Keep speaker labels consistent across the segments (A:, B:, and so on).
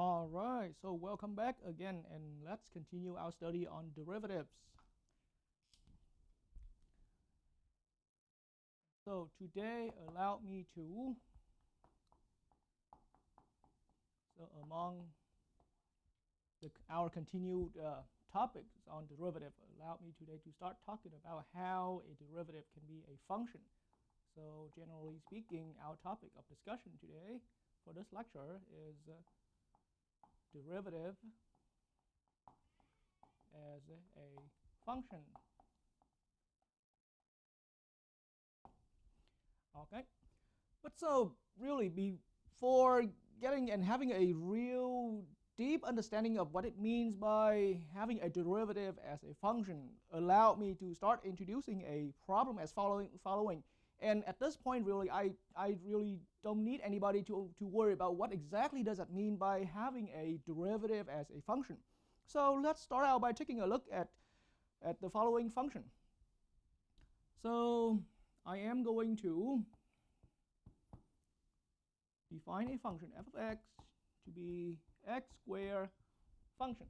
A: All right, so welcome back again, and let's continue our study on derivatives. So today, allow me to, among our continued topics on derivative, allow me today to start talking about how a derivative can be a function. So generally speaking, our topic of discussion today for this lecture is derivative as a function. Okay, but so really before getting and having a real deep understanding of what it means by having a derivative as a function, allow me to start introducing a problem as following. And at this point, really, I really don't need anybody to worry about what exactly does that mean by having a derivative as a function. So let's start out by taking a look at the following function. So I am going to define a function f of x to be x squared function.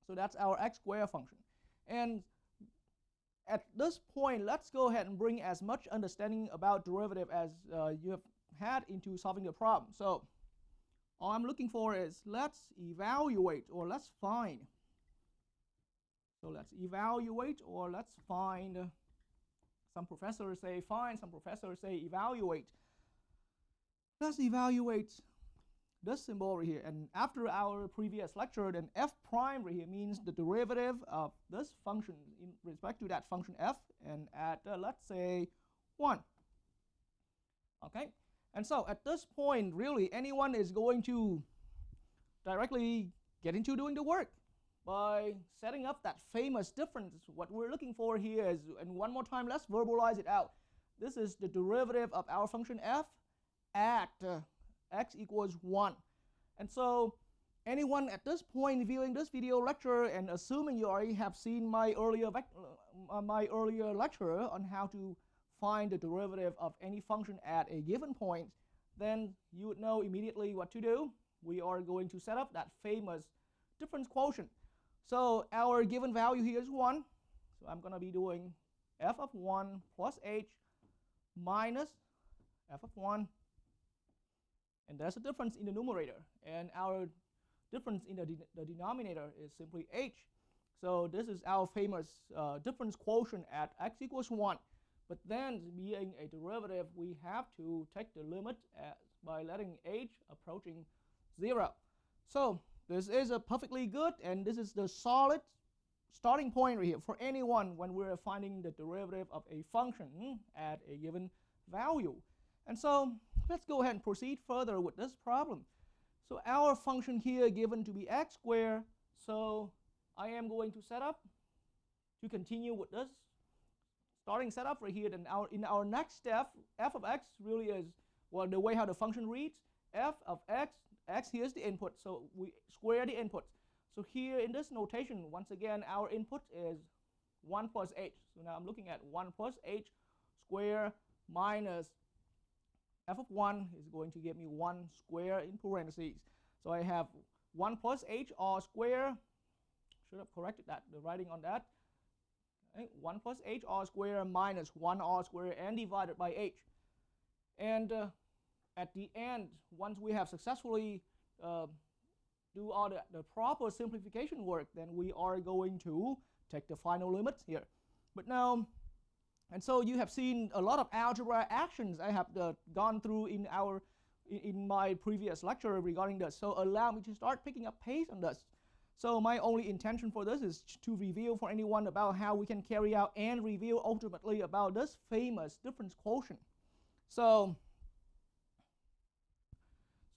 A: So that's our x squared function. And at this point, let's go ahead and bring as much understanding about derivative as you have had into solving the problem. So all I'm looking for is let's evaluate or let's find. So let's evaluate or let's find. Some professors say find, some professors say evaluate. Let's evaluate this symbol over here. And after our previous lecture, then f prime right here means the derivative of this function in respect to that function f, and at let's say 1. Okay, and so at this point, really anyone is going to directly get into doing the work by setting up that famous difference. What we're looking for here is, and one more time, let's verbalize it out. This is the derivative of our function f at x equals 1. And so anyone at this point viewing this video lecture, and assuming you already have seen my earlier lecture on how to find the derivative of any function at a given point, then you would know immediately what to do. We are going to set up that famous difference quotient. So our given value here is 1. So I'm going to be doing f of 1 plus h minus f of 1. And there's a difference in the numerator. And our difference in the denominator is simply h. So this is our famous difference quotient at x equals 1. But then, being a derivative, we have to take the limit by letting h approaching 0. So this is a perfectly good, and this is the solid starting point right here for anyone when we're finding the derivative of a function at a given value. And so let's go ahead and proceed further with this problem. So our function here given to be x squared. So I am going to set up to continue with this starting setup right here. Then in our next step, f of x really is, well, the way how the function reads, f of x, x here's the input, so we square the inputs. So here in this notation, once again, our input is 1 plus h. So now I'm looking at 1 plus h squared minus f of 1 is going to give me 1 square in parentheses. So I have 1 plus h all square. Should have corrected that, the writing on that. Okay, 1 plus h all square minus 1 all square and divided by h. And at the end, once we have successfully do all the proper simplification work, then we are going to take the final limits here. But now, and so you have seen a lot of algebra actions I have gone through in my previous lecture regarding this. So allow me to start picking up pace on this. So my only intention for this is to review for anyone about how we can carry out and review ultimately about this famous difference quotient. So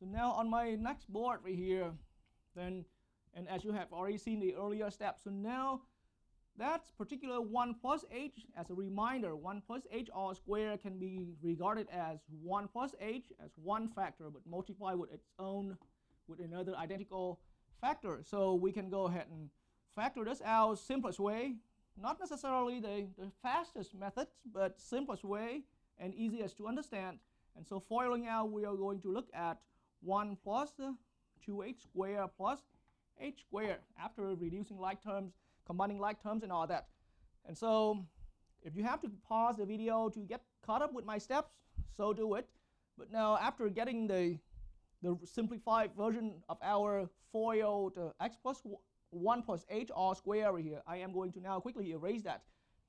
A: now on my next board right here, then, and as you have already seen the earlier steps, so now that's particular 1 plus h, as a reminder, 1 plus h all square can be regarded as 1 plus h as one factor, but multiply with its own, with another identical factor. So we can go ahead and factor this out simplest way, not necessarily the fastest method, but simplest way and easiest to understand. And so foiling out, we are going to look at 1 plus 2h squared plus h squared after reducing like terms, combining like terms and all that. And so if you have to pause the video to get caught up with my steps, so do it. But now after getting the simplified version of our FOIL x plus 1 plus h all square over here, I am going to now quickly erase that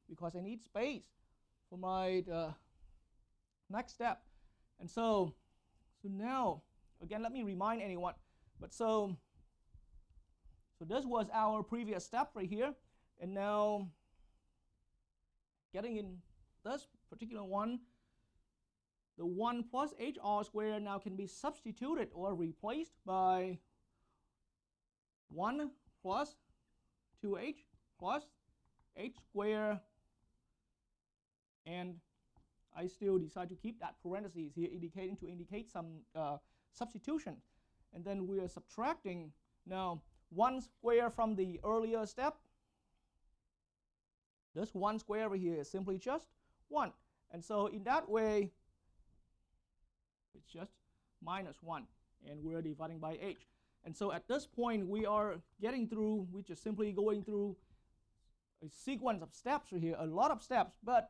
A: because I need space for my next step. And so now, again, let me remind anyone. But so this was our previous step right here. And now getting in this particular one, the 1 plus h all squared now can be substituted or replaced by 1 plus 2h plus h squared, and I still decide to keep that parentheses here indicating to indicate some substitution. And then we are subtracting now 1 square from the earlier step. This 1 square over here is simply just 1. And so in that way, it's just minus 1. And we're dividing by h. And so at this point, we are getting through, we're just simply going through a sequence of steps right here, a lot of steps. But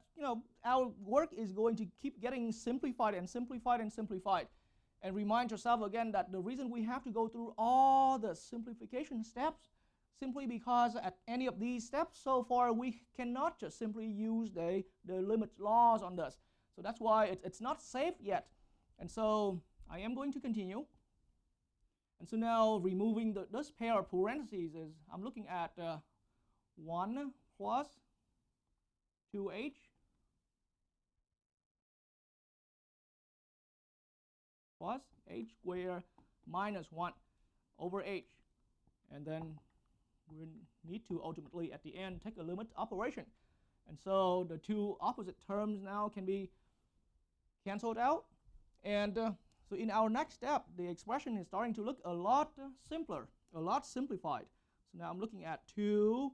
A: our work is going to keep getting simplified and simplified and simplified. And remind yourself again that the reason we have to go through all the simplification steps simply because at any of these steps so far we cannot just simply use the limit laws on this. So that's why it's not safe yet. And so I am going to continue. And so now removing this pair of parentheses is I'm looking at 1 plus 2h plus h squared minus 1 over h. And then we need to ultimately at the end take a limit operation. And so the two opposite terms now can be canceled out. And so in our next step, the expression is starting to look a lot simpler, a lot simplified. So now I'm looking at 2h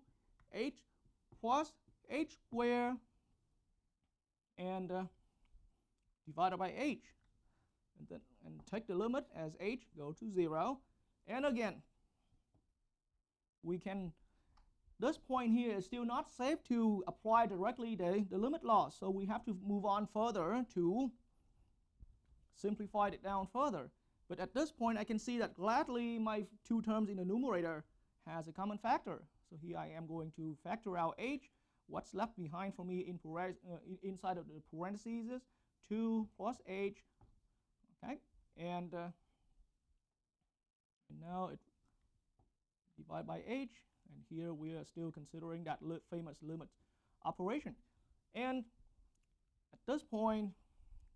A: plus h squared and divided by h. And take the limit as h go to 0. And again, we can, this point here is still not safe to apply directly the limit law. So we have to move on further to simplify it down further. But at this point, I can see that gladly my two terms in the numerator has a common factor. So here I am going to factor out h. What's left behind for me inside of the parentheses is 2 plus h. Okay, and now it divided by h, and here we are still considering that famous limit operation. And at this point,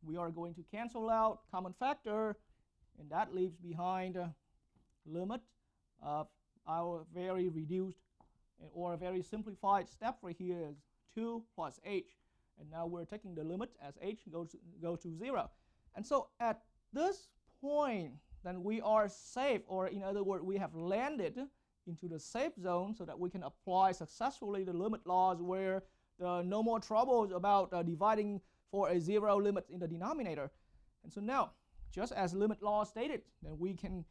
A: we are going to cancel out common factor, and that leaves behind limit of our very reduced or a very simplified step right here is 2 plus h. And now we're taking the limit as h goes to 0. And so at this point, then we are safe, or in other words, we have landed into the safe zone so that we can apply successfully the limit laws where there are no more troubles about dividing for a 0 limit in the denominator. And so now, just as limit law stated, then we can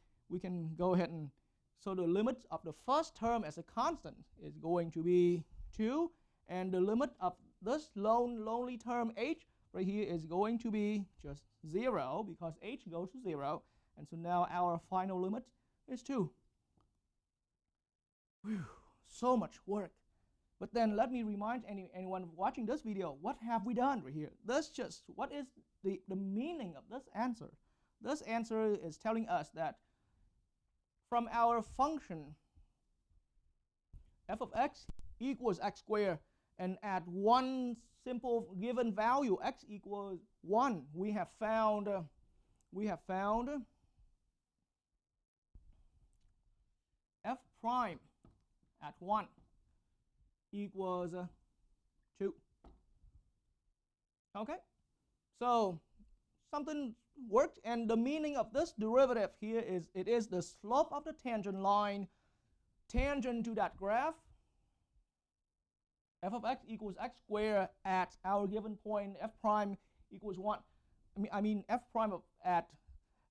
A: go ahead and, so the limit of the first term as a constant is going to be 2, and the limit of this lonely term h right here is going to be just 0 because h goes to 0. And so now our final limit is 2. Whew, so much work. But then let me remind anyone watching this video, what have we done right here? What is the meaning of this answer? This answer is telling us that from our function f of x equals x squared, and at one simple given value x equals 1, we have found f prime at 1 equals 2. Okay, so something worked, and the meaning of this derivative here is it is the slope of the tangent line tangent to that graph. F of x equals x squared at our given point f prime equals 1. I mean f prime at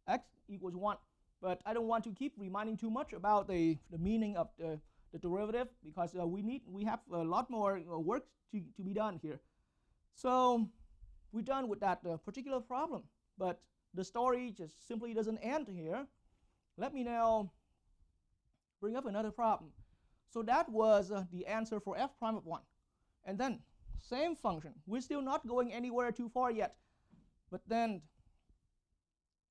A: x equals 1. But I don't want to keep reminding too much about the meaning of the derivative, because we have a lot more work to be done here. So we're done with that particular problem. But the story just simply doesn't end here. Let me now bring up another problem. So that was the answer for f prime of 1. And then same function. We're still not going anywhere too far yet. But then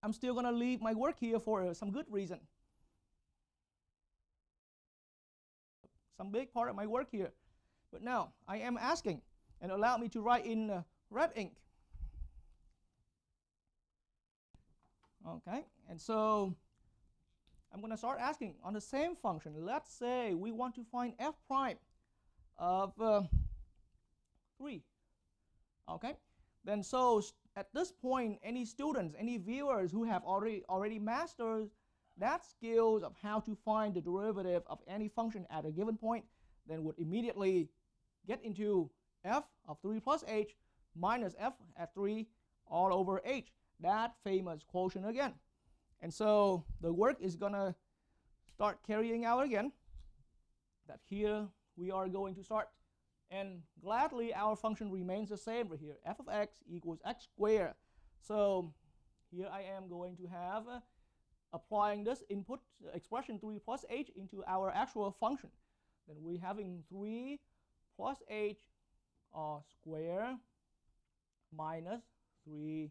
A: I'm still going to leave my work here for some good reason. Some big part of my work here. But now I am asking, and allow me to write in red ink. Okay, and so I'm going to start asking on the same function. Let's say we want to find f prime of 3. Okay, then so at this point, any students, any viewers who have already mastered that skills of how to find the derivative of any function at a given point, then would immediately get into f of 3 plus h minus f at 3 all over h, that famous quotient again. And so the work is going to start carrying out again. That here we are going to start. And gladly, our function remains the same right here. F of x equals x squared. So here I am going to have applying this input expression 3 plus h into our actual function. Then we're having 3 plus h squared minus 3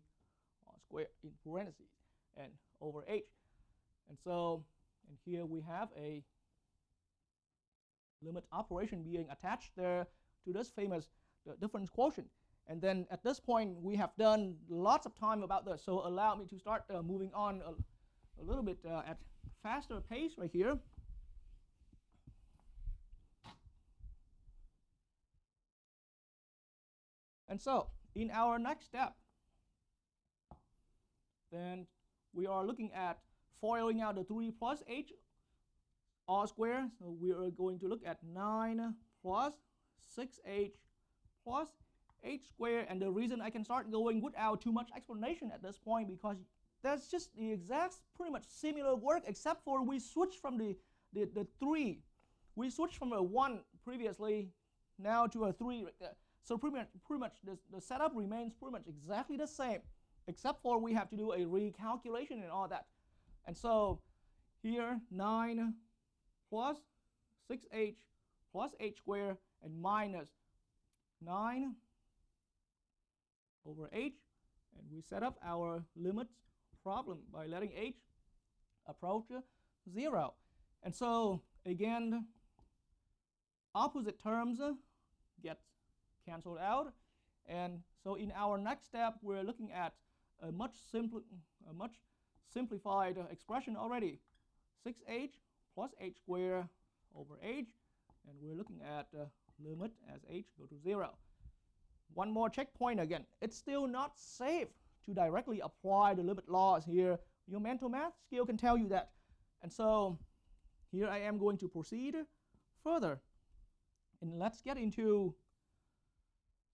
A: squared in parentheses and over h. And so, and here we have a limit operation being attached there to this famous difference quotient. And then at this point, we have done lots of time about this. So allow me to start moving on a little bit at faster pace right here. And so in our next step, then we are looking at foiling out the 3 plus h all squared. So we are going to look at 9 plus 6h plus h squared. And the reason I can start going without too much explanation at this point, because that's just the exact pretty much similar work, except for we switched from the 3. We switched from a 1 previously now to a 3 right there. So pretty much the setup remains pretty much exactly the same, except for we have to do a recalculation and all that. And so here 9 plus 6h plus h squared and minus 9 over h. And we set up our limits problem by letting h approach 0. And so again, opposite terms get canceled out. And so in our next step, we're looking at a much simplified expression already. 6h plus h squared over h. And we're looking at limit as h go to 0. One more checkpoint again. It's still not safe to directly apply the limit laws here. Your mental math skill can tell you that. And so here I am going to proceed further. And let's get into,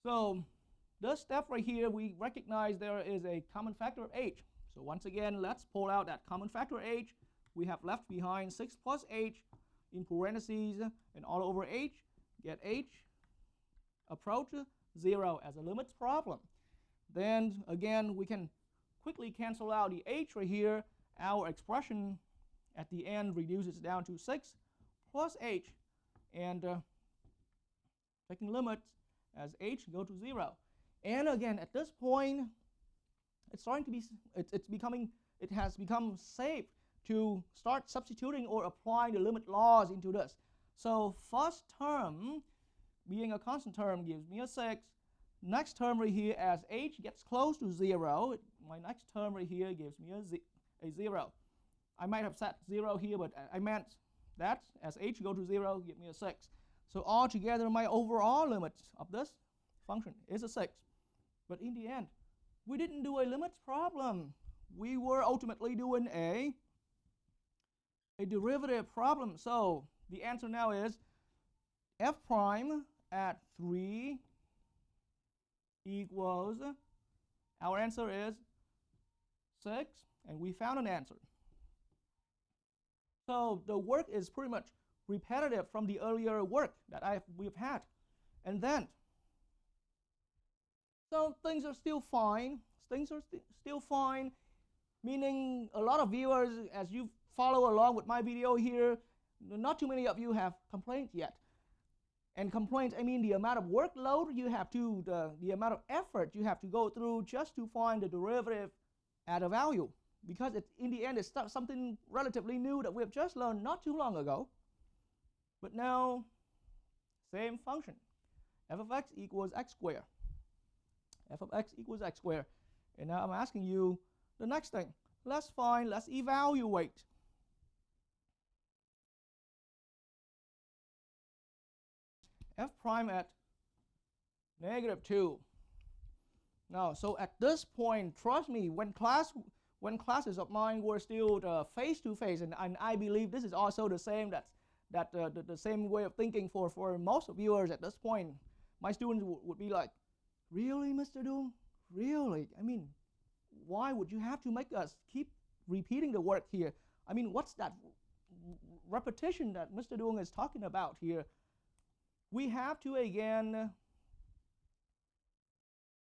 A: so this step right here, we recognize there is a common factor of h. So once again, let's pull out that common factor h. We have left behind 6 plus h in parentheses and all over h. Get h approach 0 as a limits problem. Then again, we can quickly cancel out the h right here. Our expression at the end reduces down to 6 plus h, and taking limits as h go to 0. And again, at this point, it's starting to be, it has become safe to start substituting or applying the limit laws into this. So first term, being a constant term, gives me a 6. Next term right here, as h gets close to 0, my next term right here gives me a 0. I might have set 0 here, but I meant that as h go to 0, give me a 6. So altogether, my overall limit of this function is a 6. But in the end, we didn't do a limits problem. We were ultimately doing a derivative problem. So the answer now is f prime at 3 equals, our answer is 6, and we found an answer. So the work is pretty much repetitive from the earlier work that we've had. And then, so things are still fine. Things are still fine, meaning a lot of viewers, as you follow along with my video here, not too many of you have complaints yet. And complaints, I mean the amount of workload you have to, the amount of effort you have to go through just to find the derivative at a value. Because in the end, it's something relatively new that we've just learned not too long ago. But now, same function. F of x equals x squared. F of x equals x squared. And now I'm asking you the next thing. Let's evaluate. F prime at -2. Now, so at this point, trust me, when classes of mine were still face-to-face, and I believe this is also the same, the same way of thinking for most viewers at this point, my students would be like, really, Mr. Dung? Really? I mean, why would you have to make us keep repeating the work here? I mean, what's that repetition that Mr. Dung is talking about here? We have to, again,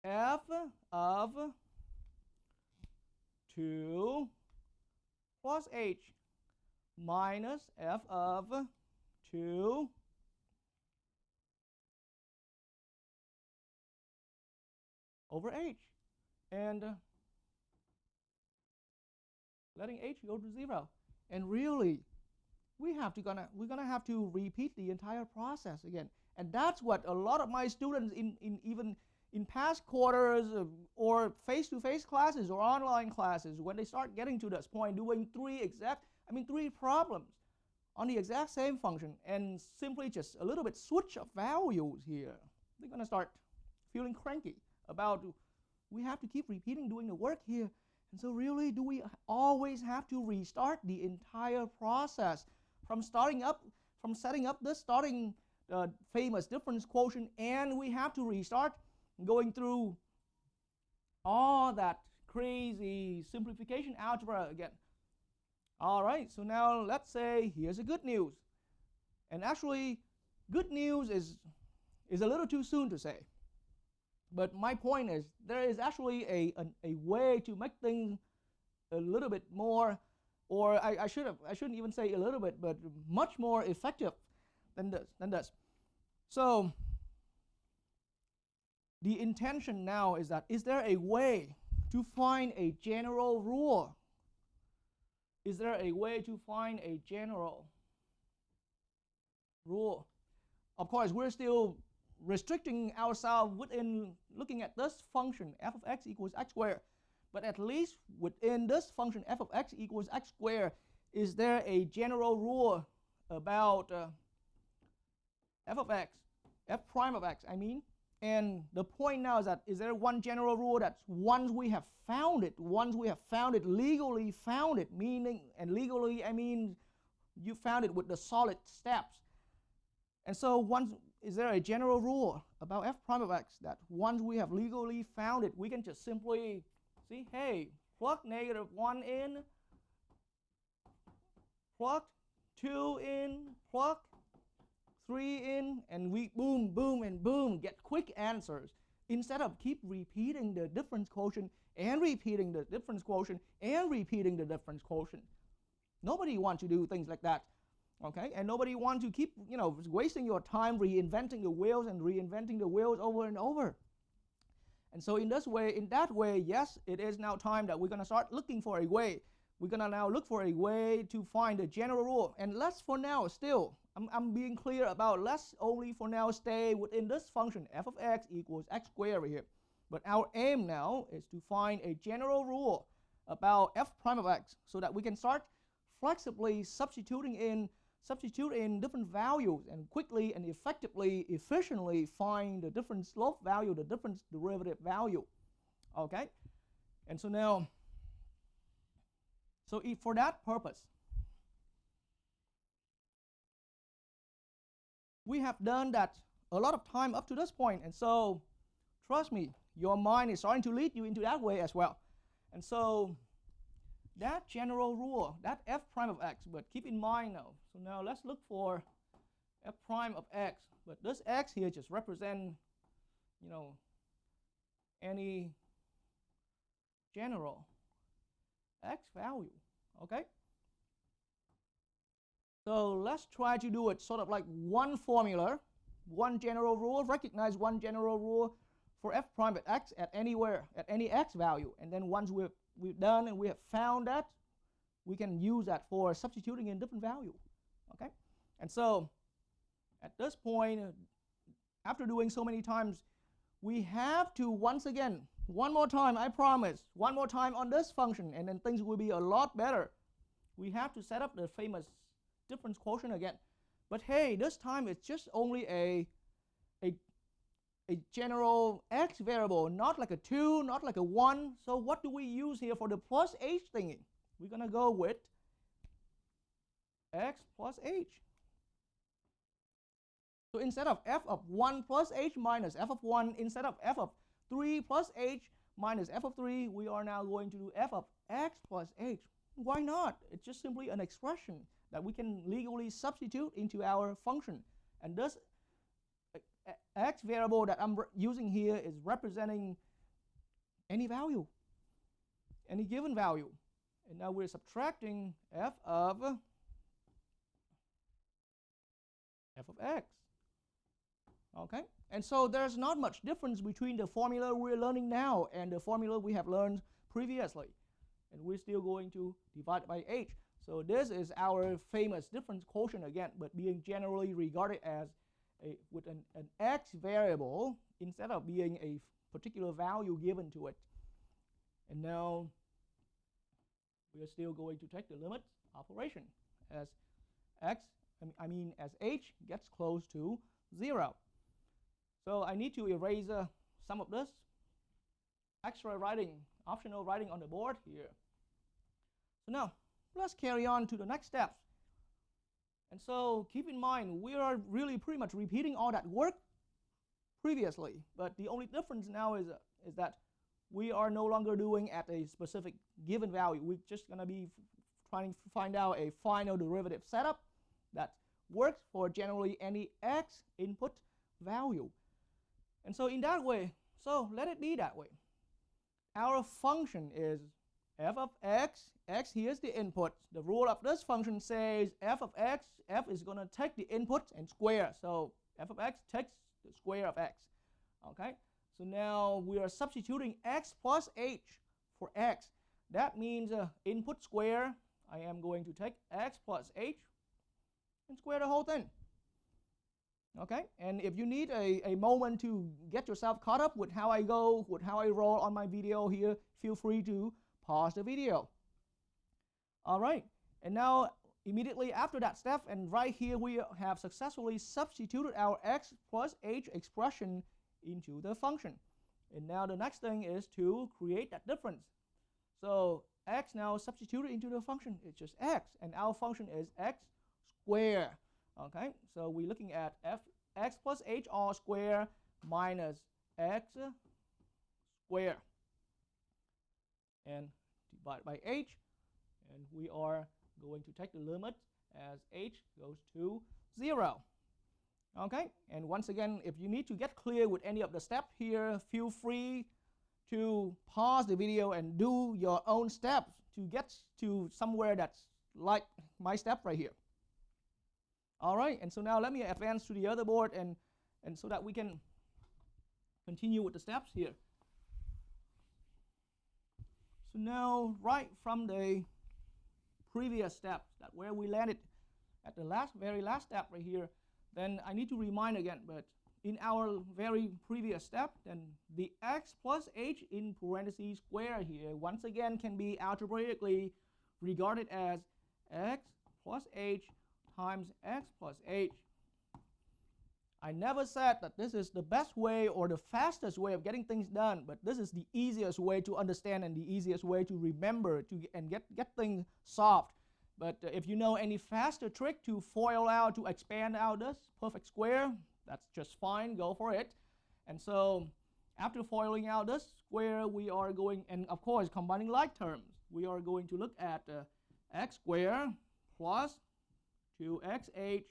A: f of 2 plus h minus f of 2 over h. And letting h go to 0. And really, we're gonna have to repeat the entire process again. And that's what a lot of my students even in past quarters or face-to-face classes or online classes, when they start getting to this point, doing three problems on the exact same function and simply just a little bit switch of values here, they're gonna start feeling cranky about, we have to keep repeating doing the work here. And so really, do we always have to restart the entire process from setting up this starting famous difference quotient, and we have to restart going through all that crazy simplification algebra again? All right, so now let's say here's a good news. And actually, good news is a little too soon to say. But my point is, there is actually a way to make things a little bit more, or I shouldn't even say a little bit, but much more effective than this. So the intention now is that, is there a way to find a general rule? Is there a way to find a general rule? Of course, we're still restricting ourselves within looking at this function, f of x equals x squared. But at least within this function, f of x equals x squared, is there a general rule about f of x, f prime of x, I mean? And the point now is that, is there one general rule that once we have found it, legally found it, meaning, and legally I mean you found it with the solid steps. And so is there a general rule about f prime of x that once we have legally found it, we can just simply see, hey, plug -1 in, plug 2 in, plug 3 in, and we boom, boom, and boom, get quick answers, instead of keep repeating the difference quotient and repeating the difference quotient and repeating the difference quotient. Nobody wants to do things like that. Okay, and nobody wants to keep, wasting your time reinventing the wheels over and over. And so in that way, yes, it is now time that we're going to start looking for a way. We're going to now look for a way to find a general rule. And let's for now still, I'm being clear about, let's only for now stay within this function, f of x equals x squared over here. But our aim now is to find a general rule about f prime of x, so that we can start flexibly substitute in different values and quickly and effectively, efficiently find the different slope value, the different derivative value. Okay? And so now, for that purpose, we have done that a lot of time up to this point. And so, trust me, your mind is starting to lead you into that way as well. And so, that general rule, that f prime of x, but keep in mind now. So now let's look for f prime of x, but this x here just represent, you know, any general x value, okay? So let's try to do it sort of like one formula, one general rule, recognize one general rule for f prime of x at anywhere, at any x value. And then once we've done and we have found that, we can use that for substituting in different value, okay? And so at this point, after doing so many times, we have to once again, one more time, I promise, one more time on this function, and then things will be a lot better. We have to set up the famous difference quotient again. But hey, this time it's just only a general x variable, not like a 2, not like a 1. So what do we use here for the plus h thingy? We're going to go with x plus h. So instead of f of 1 plus h minus f of 1, instead of f of 3 plus h minus f of 3, we are now going to do f of x plus h. Why not? It's just simply an expression that we can legally substitute into our function. And this x variable that I'm using here is representing any value, any given value. And now we're subtracting f of x. Okay? And so there's not much difference between the formula we're learning now and the formula we have learned previously. And we're still going to divide by h. So this is our famous difference quotient again, but being generally regarded as with an x variable instead of being a particular value given to it. And now we are still going to take the limit operation as as h gets close to 0. So I need to erase some of this extra writing, optional writing on the board here. So now let's carry on to the next steps. And so keep in mind, we are really pretty much repeating all that work previously, but the only difference now is that we are no longer doing at a specific given value. We're just going to be trying to find out a final derivative setup that works for generally any x input value. And so in that way, so let it be that way. Our function is f of x, x here's the input. The rule of this function says f of x, f is going to take the input and square. So f of x takes the square of x. Okay, so now we are substituting x plus h for x. That means input square, I am going to take x plus h and square the whole thing. Okay, and if you need a moment to get yourself caught up with how I go, with how I roll on my video here, feel free to pause the video. All right, and now immediately after that step, and right here we have successfully substituted our x plus h expression into the function. And now the next thing is to create that difference. So x now substituted into the function, it's just x, and our function is x squared. Okay, so we're looking at x plus h all squared minus x squared, and divide by h, and we are going to take the limit as h goes to 0. Okay, and once again, if you need to get clear with any of the steps here, feel free to pause the video and do your own steps to get to somewhere that's like my step right here. All right, and so now let me advance to the other board and so that we can continue with the steps here. So now, right from the previous steps, that where we landed at the very last step right here, then I need to remind again, but in our very previous step, then the x plus h in parentheses square here, once again can be algebraically regarded as x plus h times x plus h. I never said that this is the best way or the fastest way of getting things done, but this is the easiest way to understand and the easiest way to remember and get things solved. But if you know any faster trick to FOIL out, to expand out this perfect square, that's just fine, go for it. And so after FOILing out this square, we are going, and of course combining like terms, we are going to look at x squared plus 2xh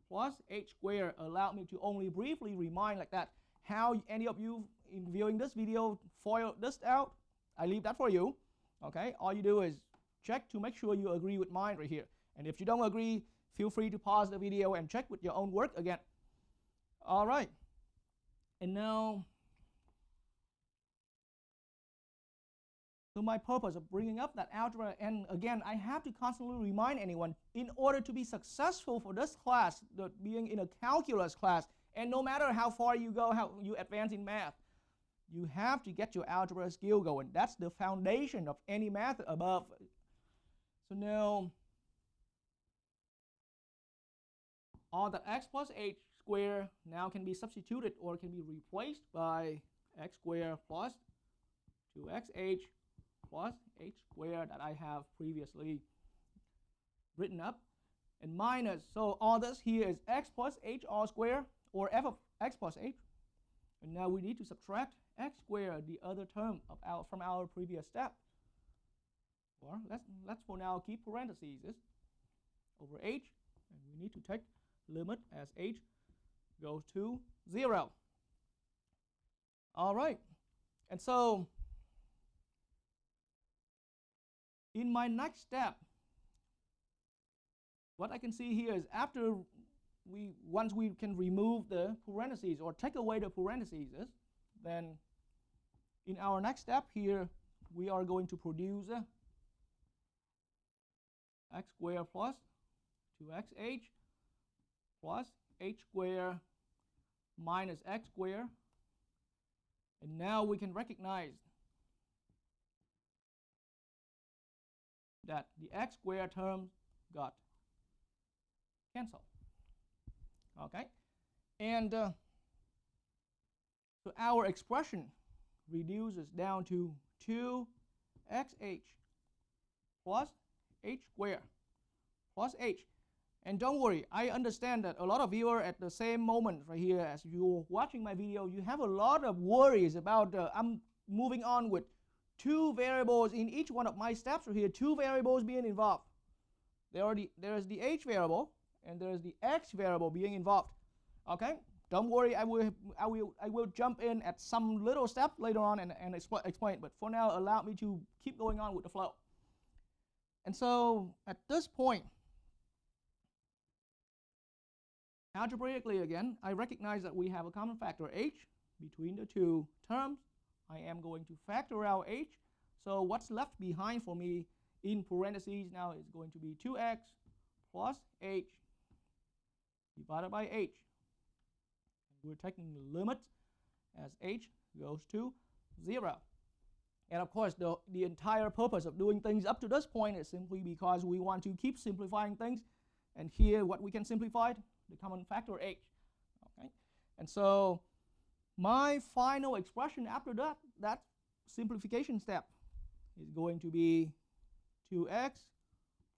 A: plus h squared. Allow me to only briefly remind like that how any of you in viewing this video FOIL this out. I leave that for you. Okay, all you do is check to make sure you agree with mine right here. And if you don't agree, feel free to pause the video and check with your own work again. All right, and now, so my purpose of bringing up that algebra, and again, I have to constantly remind anyone, in order to be successful for this class, being in a calculus class, and no matter how far you go, how you advance in math, you have to get your algebra skill going. That's the foundation of any math above. So now, all that x plus h squared now can be substituted or can be replaced by x squared plus 2xh plus h squared that I have previously written up, and minus, so all this here is x plus h all squared, or f of x plus h, and now we need to subtract x squared, the other term of from our previous step, or let's for now keep parentheses over h, and we need to take limit as h goes to 0. All right, and so in my next step, what I can see here is after once we can remove the parentheses or take away the parentheses, then in our next step here, we are going to produce x squared plus 2xh plus h squared minus x squared. And now we can recognize that the x squared terms got canceled. Okay, and so our expression reduces down to 2xh plus h squared plus h. And don't worry, I understand that a lot of you are at the same moment right here as you're watching my video. You have a lot of worries about I'm moving on with two variables in each one of my steps right here, two variables being involved. There's the h variable and there's the x variable being involved. Okay, don't worry, I will jump in at some little step later on and explain, but for now allow me to keep going on with the flow. And so at this point, algebraically again, I recognize that we have a common factor h between the two terms. I am going to factor out h. So what's left behind for me in parentheses now is going to be 2x plus h divided by h. We're taking the limit as h goes to 0. And of course, the entire purpose of doing things up to this point is simply because we want to keep simplifying things. And here, what we can simplify, the common factor h. Okay, and so my final expression after that simplification step is going to be 2x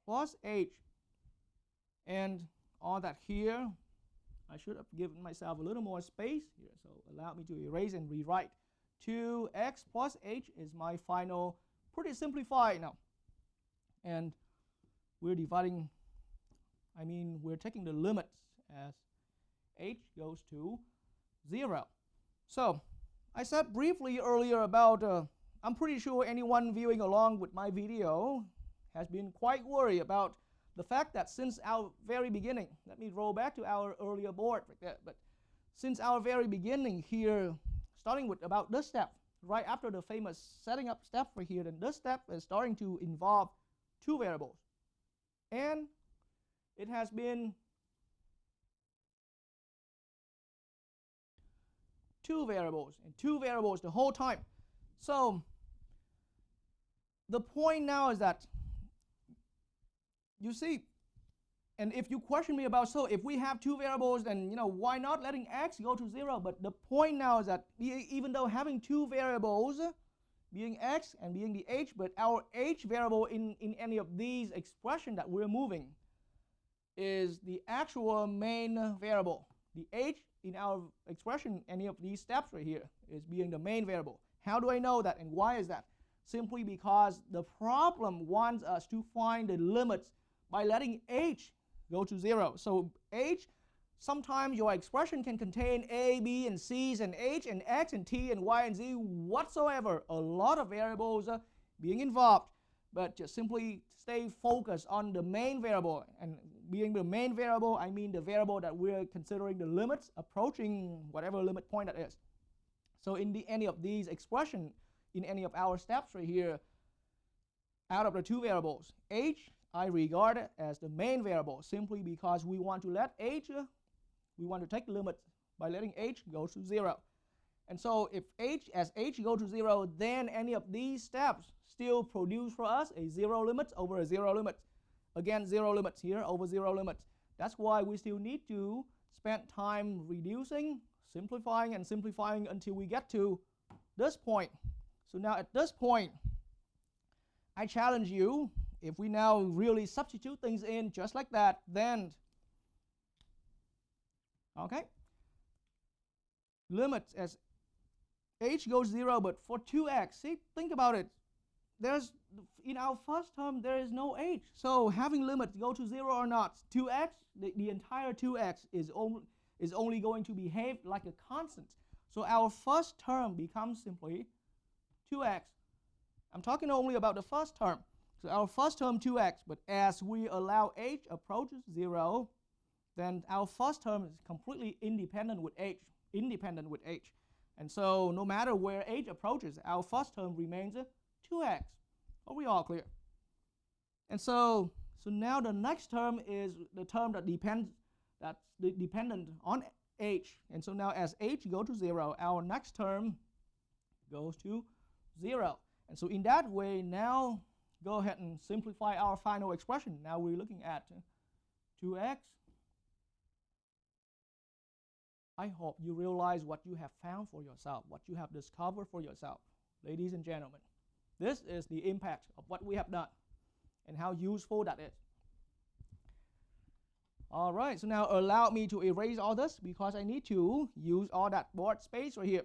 A: plus h, and all that here, I should have given myself a little more space here, so allow me to erase and rewrite. 2x plus h is my final, pretty simplified now, and we're dividing, we're taking the limits as h goes to 0. So I said briefly earlier about I'm pretty sure anyone viewing along with my video has been quite worried about the fact that since our very beginning, let me roll back to our earlier board right there, but since our very beginning here, starting with about this step, right after the famous setting up step right here, then this step is starting to involve two variables. And it has been two variables the whole time. So the point now is that, you see, and if you question me about, so if we have two variables, then why not letting x go to 0? But the point now is that even though having two variables, being x and being the h, but our h variable in any of these expressions that we're moving is the actual main variable. The h in our expression, any of these steps right here, is being the main variable. How do I know that, and why is that? simply because the problem wants us to find the limits by letting h go to 0. So h, sometimes your expression can contain a, b, and c's, and h, and x, and t, and y, and z whatsoever. A lot of variables being involved. But just simply stay focused on the main variable. And being the main variable, I mean the variable that we're considering the limits approaching whatever limit point that is. So in any of these expressions, in any of our steps right here, out of the two variables, h I regard it as the main variable simply because we want to let h, we want to take the limit by letting h go to 0. And so if as h go to 0, then any of these steps still produce for us a 0 limit over a 0 limit. Again, 0 limits here over 0 limits. That's why we still need to spend time reducing, simplifying, and simplifying until we get to this point. So now at this point, I challenge you, if we now really substitute things in just like that, then, okay, limits as h goes 0, but for 2x, see, think about it. There's, in our first term, there is no h. So having limits go to 0 or not, 2x, the entire 2x is only going to behave like a constant. So our first term becomes simply 2x. I'm talking only about the first term. So our first term 2x, but as we allow h approaches 0, then our first term is completely independent with h. And so no matter where h approaches, our first term remains 2x. Are we all clear? And so now the next term is the term that's dependent on h. And so now as h goes to 0, our next term goes to 0. And so in that way, now go ahead and simplify our final expression. Now we're looking at 2x. I hope you realize what you have found for yourself, what you have discovered for yourself. Ladies and gentlemen, this is the impact of what we have done and how useful that is. All right, so now allow me to erase all this because I need to use all that board space right here.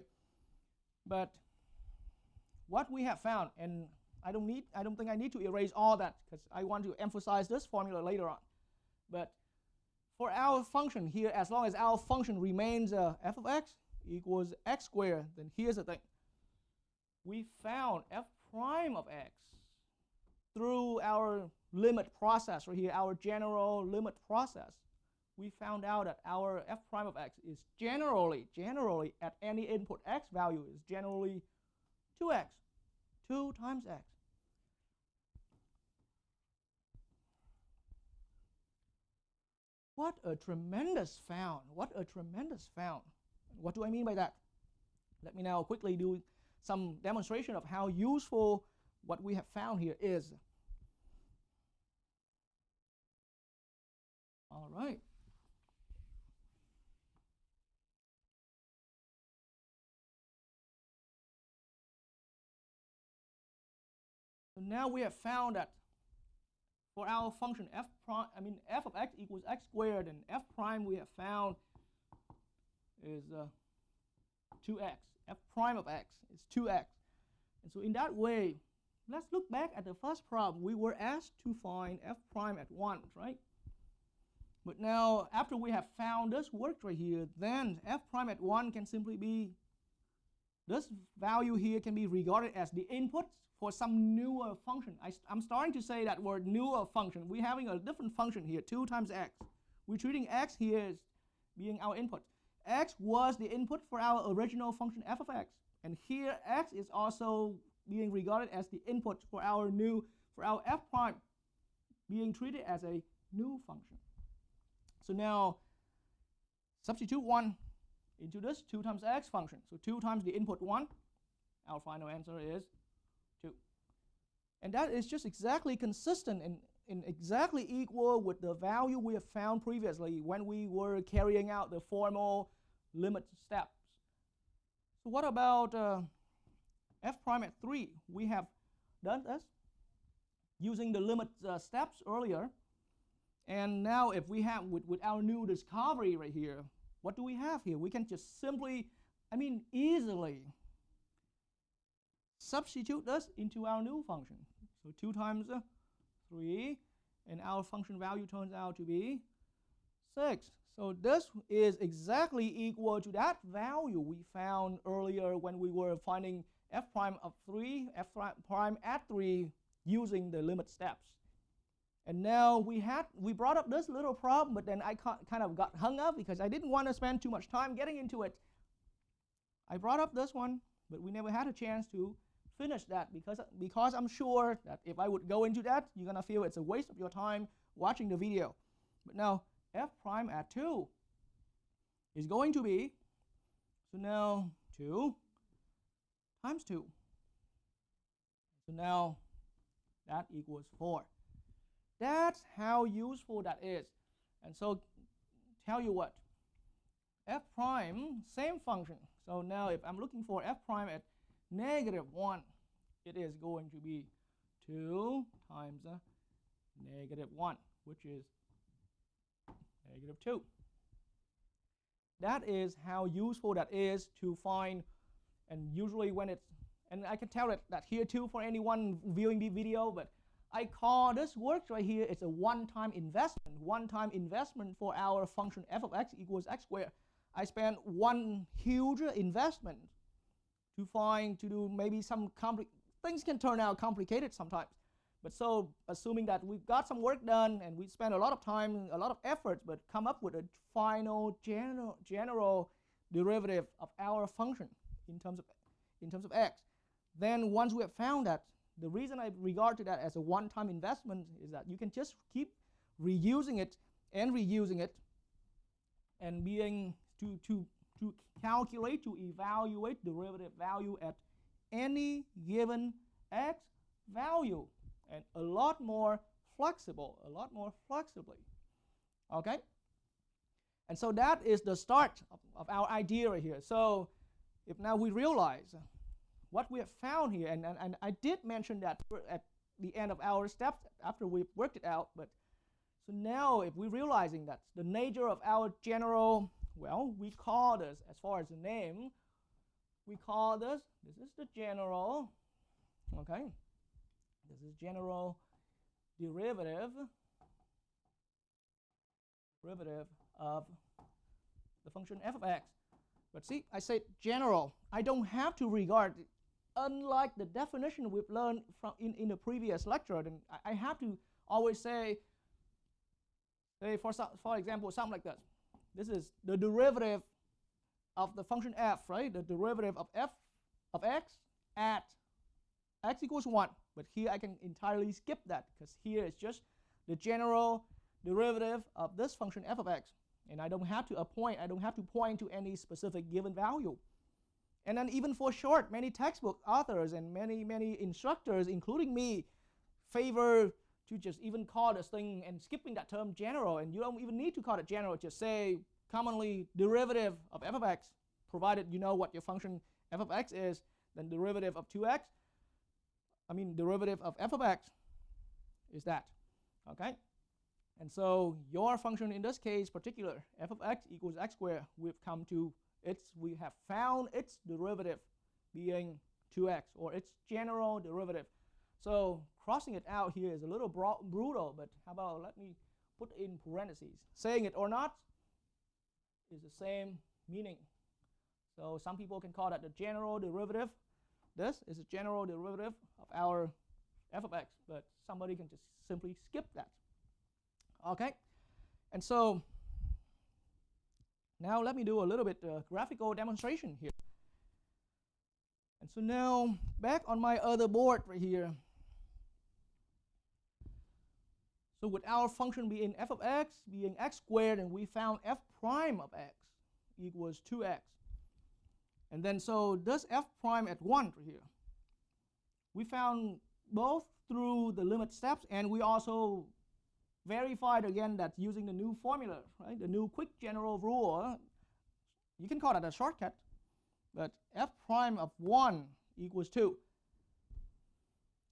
A: But what we have found, and I don't think I need to erase all that because I want to emphasize this formula later on. But for our function here, as long as our function remains f of x equals x squared, then here's the thing. We found f prime of x through our limit process right here, our general limit process. We found out that our f prime of x is generally at any input x value is generally 2x, 2 times x. What a tremendous found. What a tremendous found. What do I mean by that? Let me now quickly do some demonstration of how useful what we have found here is. All right. So now we have found that for our function f of x equals x squared, and f prime we have found is 2x. F prime of x is 2x. And so in that way, let's look back at the first problem. We were asked to find f prime at 1, right? But now, after we have found this work right here, then f prime at 1 can simply be, this value here can be regarded as the input for some newer function. I'm starting to say that word newer function. We're having a different function here, 2 times x. We're treating x here as being our input. X was the input for our original function f of x. And here x is also being regarded as the input for our f prime, being treated as a new function. So now substitute 1 into this 2 times x function. So 2 times the input 1, our final answer is 2. And that is just exactly consistent and exactly equal with the value we have found previously when we were carrying out the formal limit steps. So what about f prime at 3? We have done this using the limit steps earlier. And now if we have, with our new discovery right here, what do we have here? We can just simply, easily substitute this into our new function. So 2 times 3, and our function value turns out to be 6. So this is exactly equal to that value we found earlier when we were finding f prime of 3, f prime at 3 using the limit steps. And now we brought up this little problem, but then I kind of got hung up because I didn't want to spend too much time getting into it. I brought up this one, but we never had a chance to finish that because I'm sure that if I would go into that, you're going to feel it's a waste of your time watching the video. But now f prime at 2 is going to be, so now 2 times 2. So now that equals 4. That's how useful that is. And so tell you what, f prime, same function. So now if I'm looking for f prime at -1, it is going to be 2 times -1, which is -2. That is how useful that is to find, and usually when it's, and I can tell it that here too for anyone viewing the video, but I call this work right here, it's a one-time investment for our function f of x equals x squared. I spent one huge investment to do maybe some things can turn out complicated sometimes. But so assuming that we've got some work done and we spent a lot of time, a lot of efforts, but come up with a final general derivative of our function in terms of x, then once we have found that, the reason I regard to that as a one-time investment is that you can just keep reusing it and being to calculate, to evaluate derivative value at any given x value, and a lot more flexibly. Okay? And so that is the start of our idea right here. So if now we realize what we have found here, and I did mention that at the end of our steps after we've worked it out, but so now if we're realizing that the nature of our general, well, we call this, as far as the name, we call this is the general, okay, this is general derivative of the function f of x. But see, I said general. I don't have to regard, unlike the definition we've learned from in the previous lecture, then I have to always say for example, something like this. This is the derivative of the function f, right? The derivative of f of x at x equals 1. But here I can entirely skip that because here it's just the general derivative of this function f of x. And I don't have to point to any specific given value. And then even for short, many textbook authors and many instructors, including me, favor to just even call this thing and skipping that term general, and you don't even need to call it general, just say commonly derivative of f of x, provided you know what your function f of x is, then derivative of derivative of f of x is that, okay? And so your function in this case particular, f of x equals x squared, we have found its derivative being 2x, or its general derivative. So crossing it out here is a little brutal, but how about let me put in parentheses. Saying it or not is the same meaning. So some people can call that the general derivative. This is a general derivative of our f of x, but somebody can just simply skip that. Okay, and so now let me do a little bit graphical demonstration here. And so now back on my other board right here. So with our function being f of x being x squared, and we found f prime of x equals 2x. And then so this f prime at 1 right here, we found both through the limit steps, and we also verified again that using the new formula, right? The new quick general rule. You can call that a shortcut, but f prime of 1 equals 2.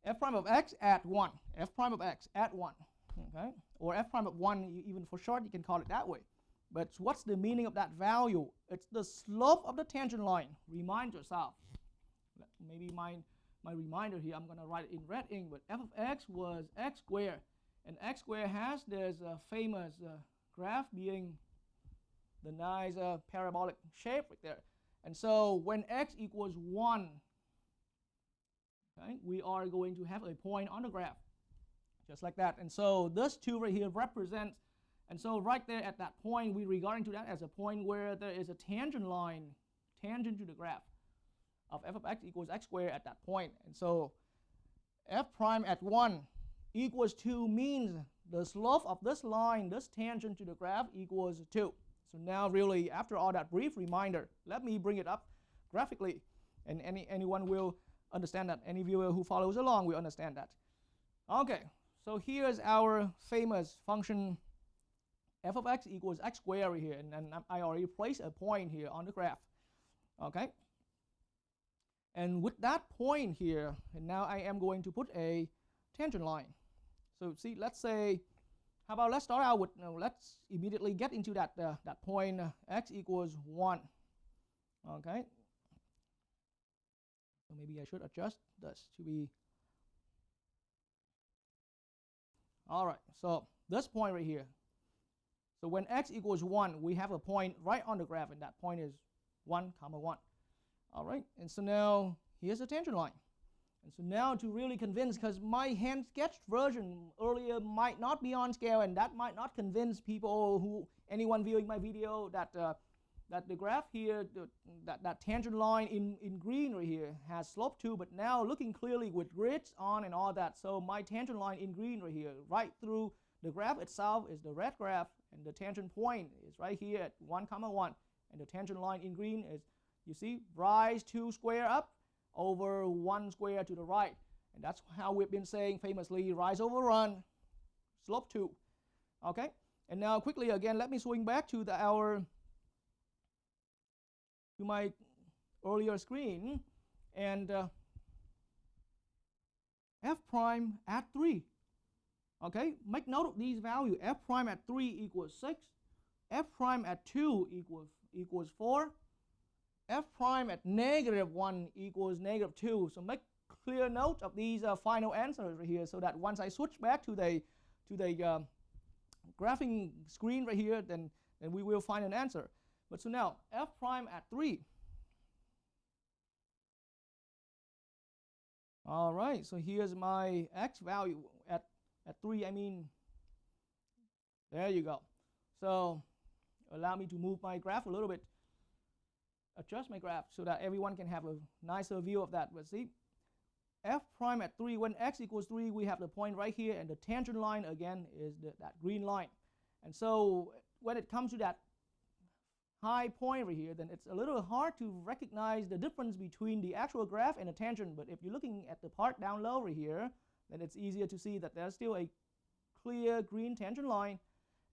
A: F prime of x at 1. F prime of x at 1. Okay? Or f prime of 1, even for short, you can call it that way. But what's the meaning of that value? It's the slope of the tangent line. Remind yourself. Maybe my reminder here, I'm going to write it in red ink, but f of x was x squared. And x squared has this famous graph being the nice parabolic shape right there. And so when x equals 1, okay, we are going to have a point on the graph, just like that. And so this 2 right here represents, and so right there at that point, we're regarding to that as a point where there is a tangent line, tangent to the graph of f of x equals x squared at that point. And so f prime at 1 equals 2 means the slope of this line, this tangent to the graph, equals 2. So now really, after all that brief reminder, let me bring it up graphically, and anyone will understand that. Any viewer who follows along will understand that. Okay, so here's our famous function f of x equals x squared here, and I already placed a point here on the graph. Okay, and with that point here, and now I am going to put a tangent line. So see, let's say, how about let's start out with, let's immediately get into that that point x equals 1. Okay, so maybe I should adjust this to be, all right, so this point right here. So when x equals 1, we have a point right on the graph, and that point is 1, 1. All right, and so now here's a tangent line. And so now to really convince, because my hand sketched version earlier might not be on scale, and that might not convince people, anyone viewing my video, that that the graph here, that tangent line in green right here has slope 2, but now looking clearly with grids on and all that, so my tangent line in green right here, right through the graph itself is the red graph, and the tangent point is right here at 1, 1, and the tangent line in green is, you see, rise 2 square up over 1 square to the right. And that's how we've been saying famously, rise over run, slope 2. Okay, and now quickly again, let me swing back to my earlier screen, and f prime at 3. Okay, make note of these values. F prime at 3 equals 6, f prime at 2 equals 4, f prime at -1 equals -2. So make clear note of these final answers right here, so that once I switch back to the graphing screen right here, then we will find an answer. But so now f prime at 3. All right, so here's my x value at 3. I mean, there you go. So allow me to move my graph a little bit, adjust my graph so that everyone can have a nicer view of that. But see, f prime at 3, when x equals 3, we have the point right here, and the tangent line again is that green line. And so when it comes to that high point right here, then it's a little hard to recognize the difference between the actual graph and the tangent. But if you're looking at the part down low right here, then it's easier to see that there's still a clear green tangent line.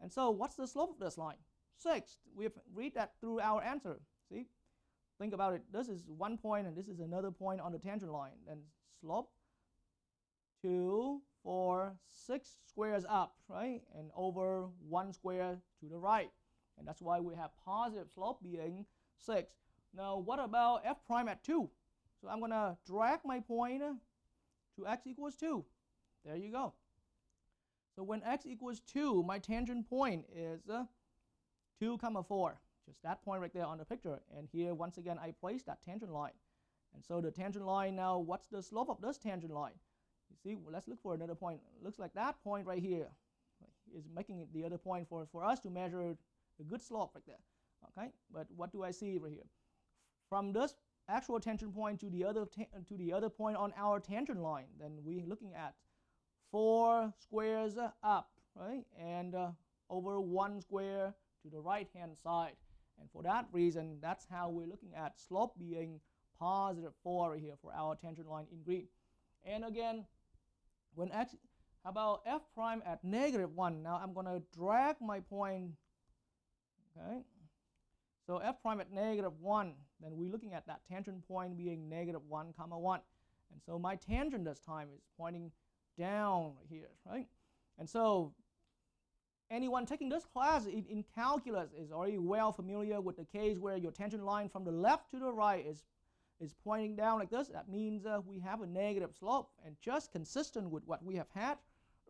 A: And so what's the slope of this line? 6. We've read that through our answer. See, think about it. This is 1 point, and this is another point on the tangent line. Then slope 2, 4, 6 squares up, right? And over 1 square to the right. And that's why we have positive slope being 6. Now what about f prime at 2? So I'm going to drag my point to x equals 2. There you go. So when x equals 2, my tangent point is 2, 4. Just that point right there on the picture. And here, once again, I place that tangent line. And so the tangent line, now what's the slope of this tangent line? You see, well, let's look for another point. It looks like that point right here is making it the other point for us to measure the good slope right there. Okay, but what do I see right here? From this actual tangent point to the other point on our tangent line, then we're looking at 4 squares up, right? And over 1 square to the right hand side. And for that reason, that's how we're looking at slope being positive 4 right here for our tangent line in green. And again, when x, how about f prime at -1? Now I'm going to drag my point. Okay, so f prime at -1, then we're looking at that tangent point being -1, 1. And so my tangent this time is pointing down right here, right? And so anyone taking this class in calculus is already well familiar with the case where your tangent line from the left to the right is pointing down like this, that means we have a negative slope, and just consistent with what we have had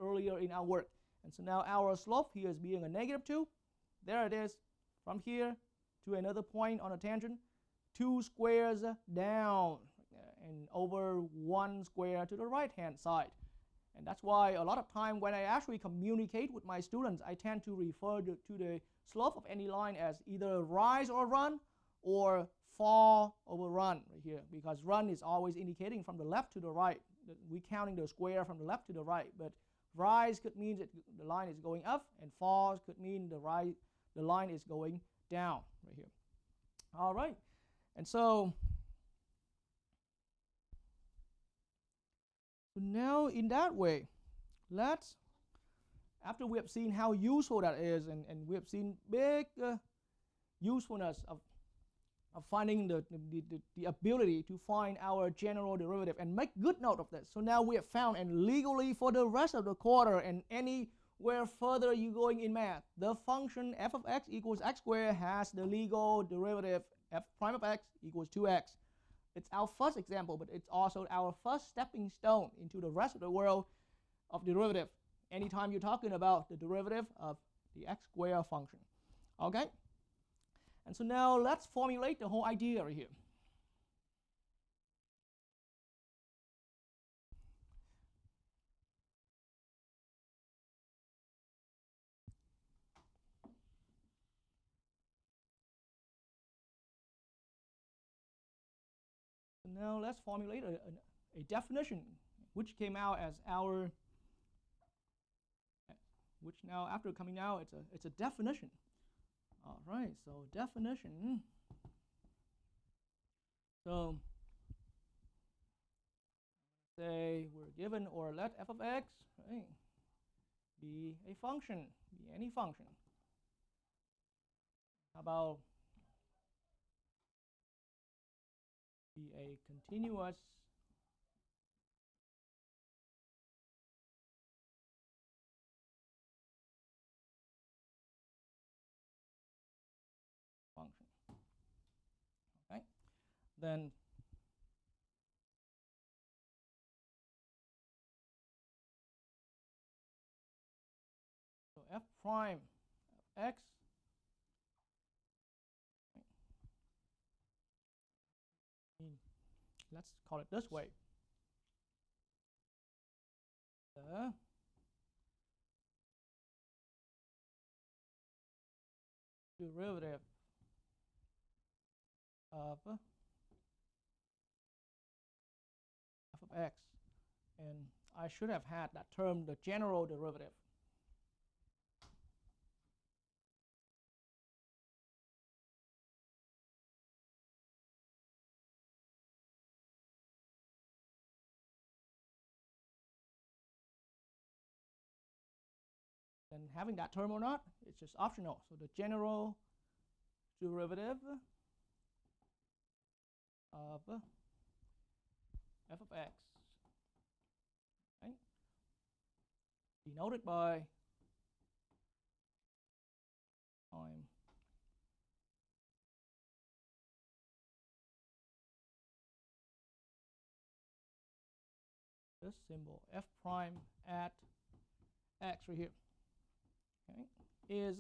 A: earlier in our work. And so now our slope here is being a negative 2. There it is, from here to another point on a tangent, 2 squares down and over 1 square to the right hand side. And that's why a lot of time when I actually communicate with my students, I tend to refer to the slope of any line as either rise or run, or fall over run right here, because run is always indicating from the left to the right. We're counting the square from the left to the right, but rise could mean that the line is going up, and fall could mean the line is going down right here. All right, and so now in that way, let's, after we have seen how useful that is, and we have seen big usefulness of finding the ability to find our general derivative, and make good note of this. So now we have found, and legally for the rest of the quarter and anywhere further you going in math, the function f of x equals x squared has the legal derivative f prime of x equals 2x. It's our first example, but it's also our first stepping stone into the rest of the world of derivative. Anytime you're talking about the derivative of the x squared function. Okay? And so now let's formulate the whole idea right here. So now let's formulate a definition, which came out as our, which now after coming out, it's a definition. All right, so definition. So say we're given, or let f of x, right, be a function, be any function. How about be a continuous function. Okay, then so f prime of x, let's call it this way, the derivative of f of x, and I should have had that term, the general derivative. And having that term or not, it's just optional. So the general derivative of f of x, okay, denoted by time this symbol f prime at x right here, okay, is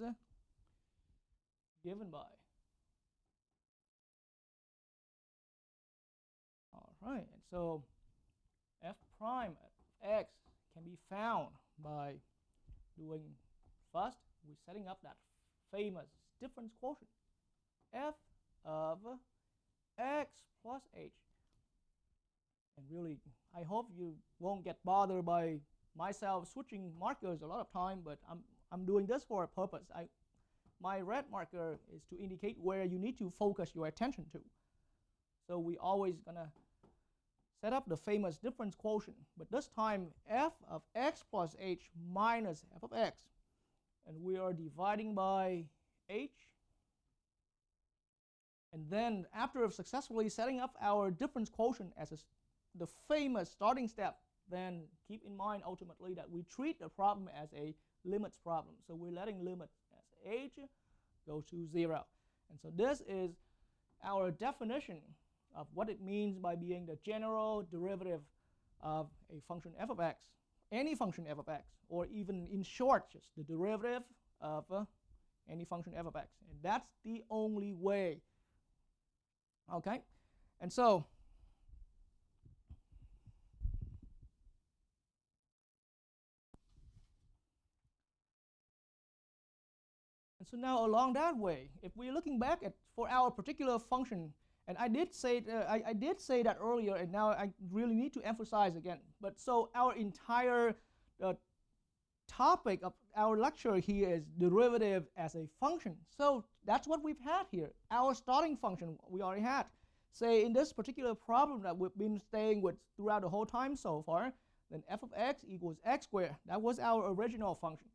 A: given by. All right, and so f prime of x can be found by doing, first, we're setting up that famous difference quotient, f of x plus h. And really, I hope you won't get bothered by myself switching markers a lot of time, but I'm doing this for a purpose. My red marker is to indicate where you need to focus your attention to. So we always gonna set up the famous difference quotient, but this time f of x plus h minus f of x, and we are dividing by h. And then after successfully setting up our difference quotient as the famous starting step, then keep in mind ultimately that we treat the problem as a limits problem. So we're letting limits as h go to 0. And so this is our definition of what it means by being the general derivative of a function f of x, any function f of x, or even in short, just the derivative of any function f of x. And that's the only way. Okay? And so now along that way, if we're looking back at for our particular function, and I did say that earlier, and now I really need to emphasize again. But so our entire topic of our lecture here is derivative as a function. So that's what we've had here. Our starting function we already had. Say in this particular problem that we've been staying with throughout the whole time so far, then f of x equals x squared. That was our original function.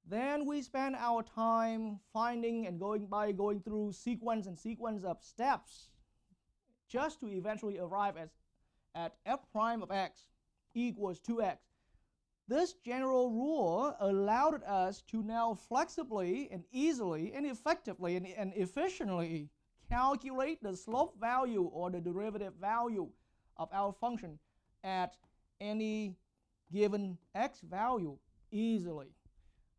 A: Then we spend our time finding and going through sequence of steps just to eventually arrive at f prime of x equals 2x. This general rule allowed us to now flexibly and easily and effectively and efficiently calculate the slope value or the derivative value of our function at any given x value easily.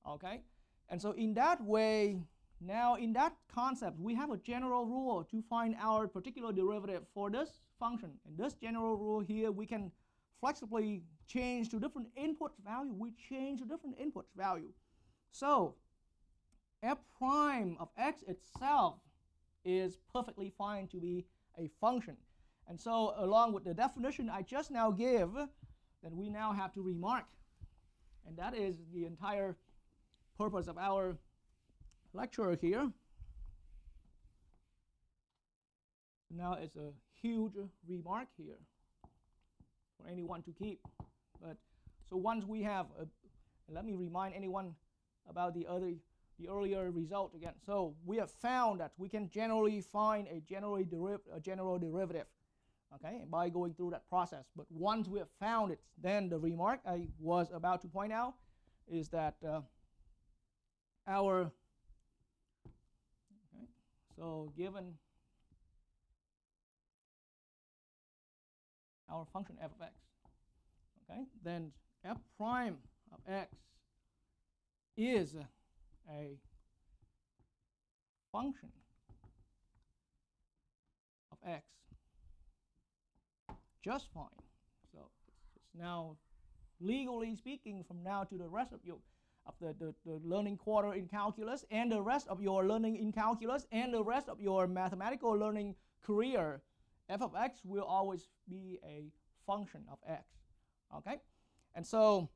A: Okay? And so in that way, now in that concept, we have a general rule to find our particular derivative for this function. And this general rule here, we can flexibly change to different input value. We change to different input value. So f prime of x itself is perfectly fine to be a function. And so along with the definition I just now gave, then we now have to remark. And that is the entire purpose of our lecture here. Now it's a huge remark here for anyone to keep. But so once we have, let me remind anyone about the earlier result again. So we have found that we can generally find a general derivative, okay, by going through that process. But once we have found it, then the remark I was about to point out is that so given our function f of x, okay, then f prime of x is a function of x just fine. So it's now, legally speaking, from now to the rest of you, of the learning quarter in calculus, and the rest of your learning in calculus, and the rest of your mathematical learning career, f of x will always be a function of x. Okay? And so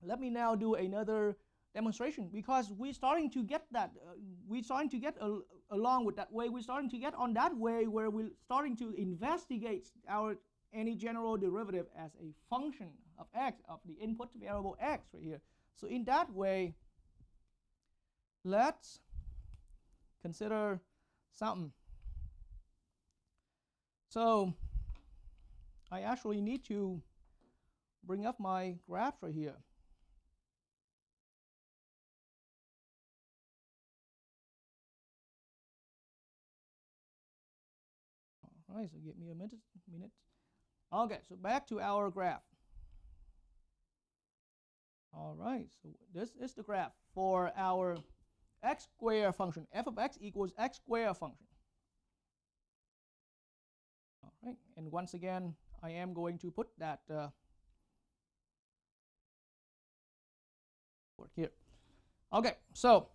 A: let me now do another demonstration, because we're starting to get that, along with that way, we're starting to get on that way where we're starting to investigate any general derivative as a function of x, of the input variable x right here. So in that way, let's consider something. So I actually need to bring up my graph right here. All right, so give me a minute. Okay, so back to our graph. All right, so this is the graph for our x squared function. F of x equals x squared function. All right, and once again, I am going to put that work here. Okay, so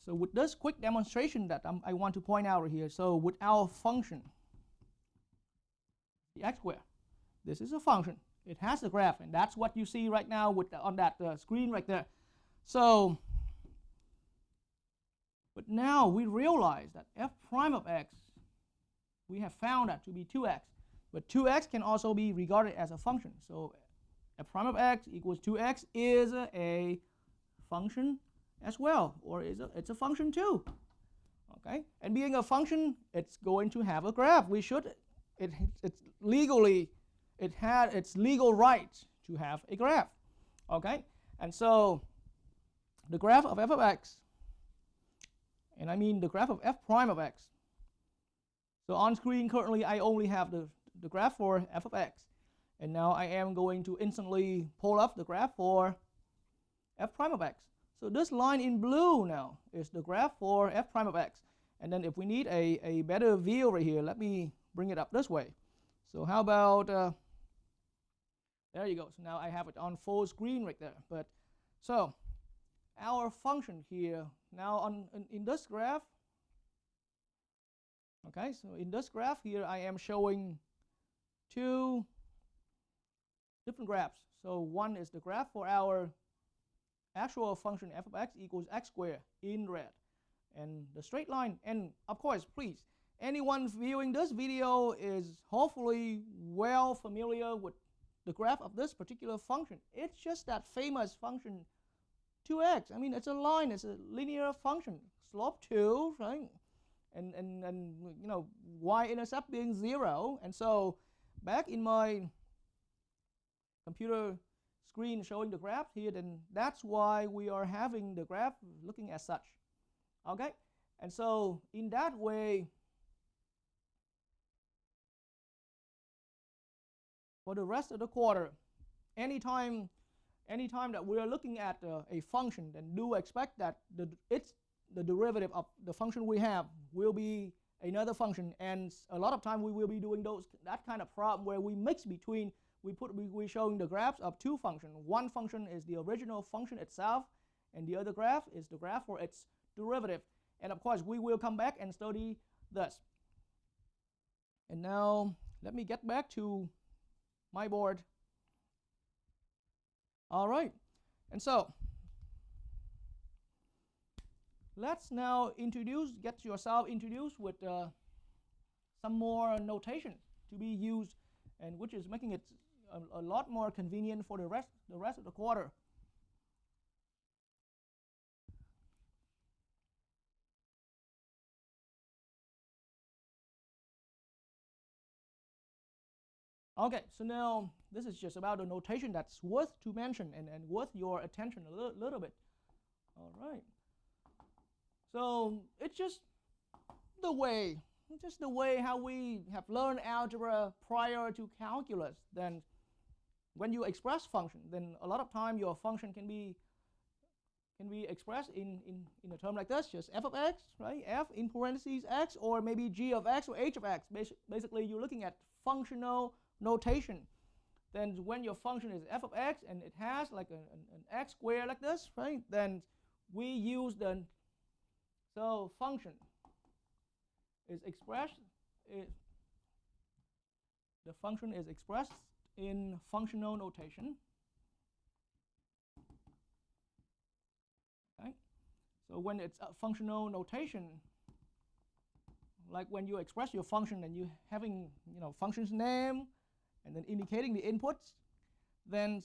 A: with this quick demonstration that I want to point out here, so with our function, the x squared, this is a function. It has a graph, and that's what you see right now on that screen right there. So, but now we realize that f prime of x, we have found that to be 2x. But 2x can also be regarded as a function. So f prime of x equals 2x is a function as well, or it's a function too. Okay, and being a function, it's going to have a graph. It's legally, it had its legal right to have a graph. Okay, and so the graph of f of x, and I mean the graph of f prime of x, So on screen currently I only have the graph for f of x. And now I am going to instantly pull up the graph for f prime of x. So this line in blue now is the graph for f prime of x. And then if we need a better view right here, let me bring it up this way. So how about, there you go. So now I have it on full screen right there. But so our function here now in this graph, okay, so in this graph here I am showing two different graphs. So one is the graph for our actual function f of x equals x squared in red, and the straight line. And of course, please, anyone viewing this video is hopefully well familiar with the graph of this particular function. It's just that famous function 2x. I mean, it's a line, it's a linear function, slope 2, right? And you know, y-intercept being 0. And so back in my computer screen showing the graph here, then that's why we are having the graph looking as such. Okay, and so in that way, for the rest of the quarter, anytime that we are looking at a function, then do expect that the derivative of the function we have will be another function. And a lot of time we will be doing that kind of problem where we mix between, we're showing the graphs of two functions. One function is the original function itself, and the other graph is the graph for its derivative. And of course we will come back and study this. And now let me get back to my board. All right, and so let's now get yourself introduced with some more notation to be used, and which is making it a lot more convenient for the rest of the quarter. Okay, so now this is just about a notation that's worth to mention and worth your attention a little bit. All right. So it's just the way how we have learned algebra prior to calculus. Then when you express function, then a lot of time your function can be expressed in a term like this, just f of x, right? F in parentheses x, or maybe g of x or h of x. Basically, you're looking at functional notation. Then when your function is f of x and it has like an x squared like this, right? Then we use the function is expressed. The function is expressed in functional notation. Okay. So when it's a functional notation, like when you express your function and you having function's name and then indicating the inputs, then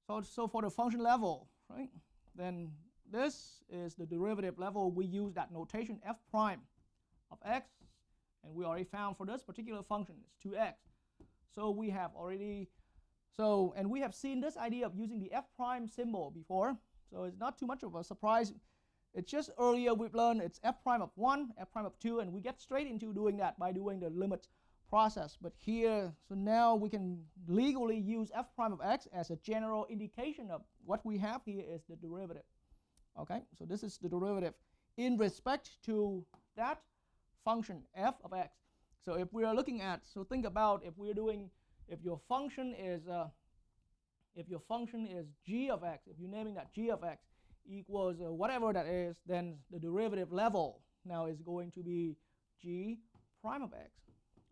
A: so for the function level, right? Then this is the derivative level. We use that notation f prime of x, and we already found for this particular function it's 2x. So we have already and we have seen this idea of using the f prime symbol before, so it's not too much of a surprise. It's just earlier we've learned it's f prime of 1, f prime of 2, and we get straight into doing that by doing the limit process. But here, so now we can legally use f prime of x as a general indication of what we have here is the derivative. Okay, so this is the derivative in respect to that function f of x. So if we are looking at, so think about if your function is g of x, if you're naming that g of x equals whatever that is, then the derivative level now is going to be g prime of x.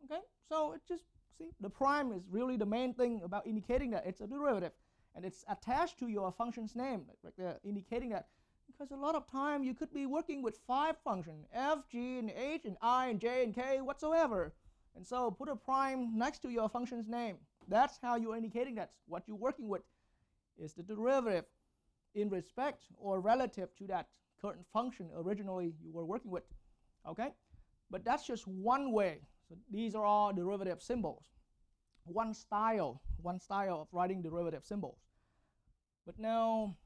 A: Okay, so it just, see, the prime is really the main thing about indicating that it's a derivative, and it's attached to your function's name, right there, indicating that, because a lot of time you could be working with 5 functions, f, g, and h, and I, and j, and k, whatsoever. And so put a prime next to your function's name. That's how you're indicating that what you're working with is the derivative in respect or relative to that current function originally you were working with. Okay? But that's just one way. So these are all derivative symbols. One style of writing derivative symbols. But now,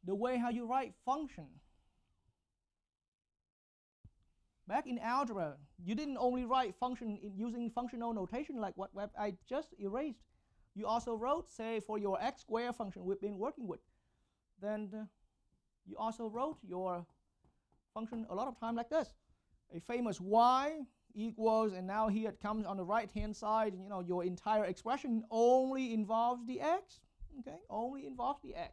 A: the way how you write function. back in algebra, you didn't only write function using functional notation like what I just erased. You also wrote, say, for your x squared function we've been working with. Then you also wrote your function a lot of time like this. A famous y equals, and now here it comes on the right-hand side, you know, your entire expression only involves the x, okay? Only involves the x.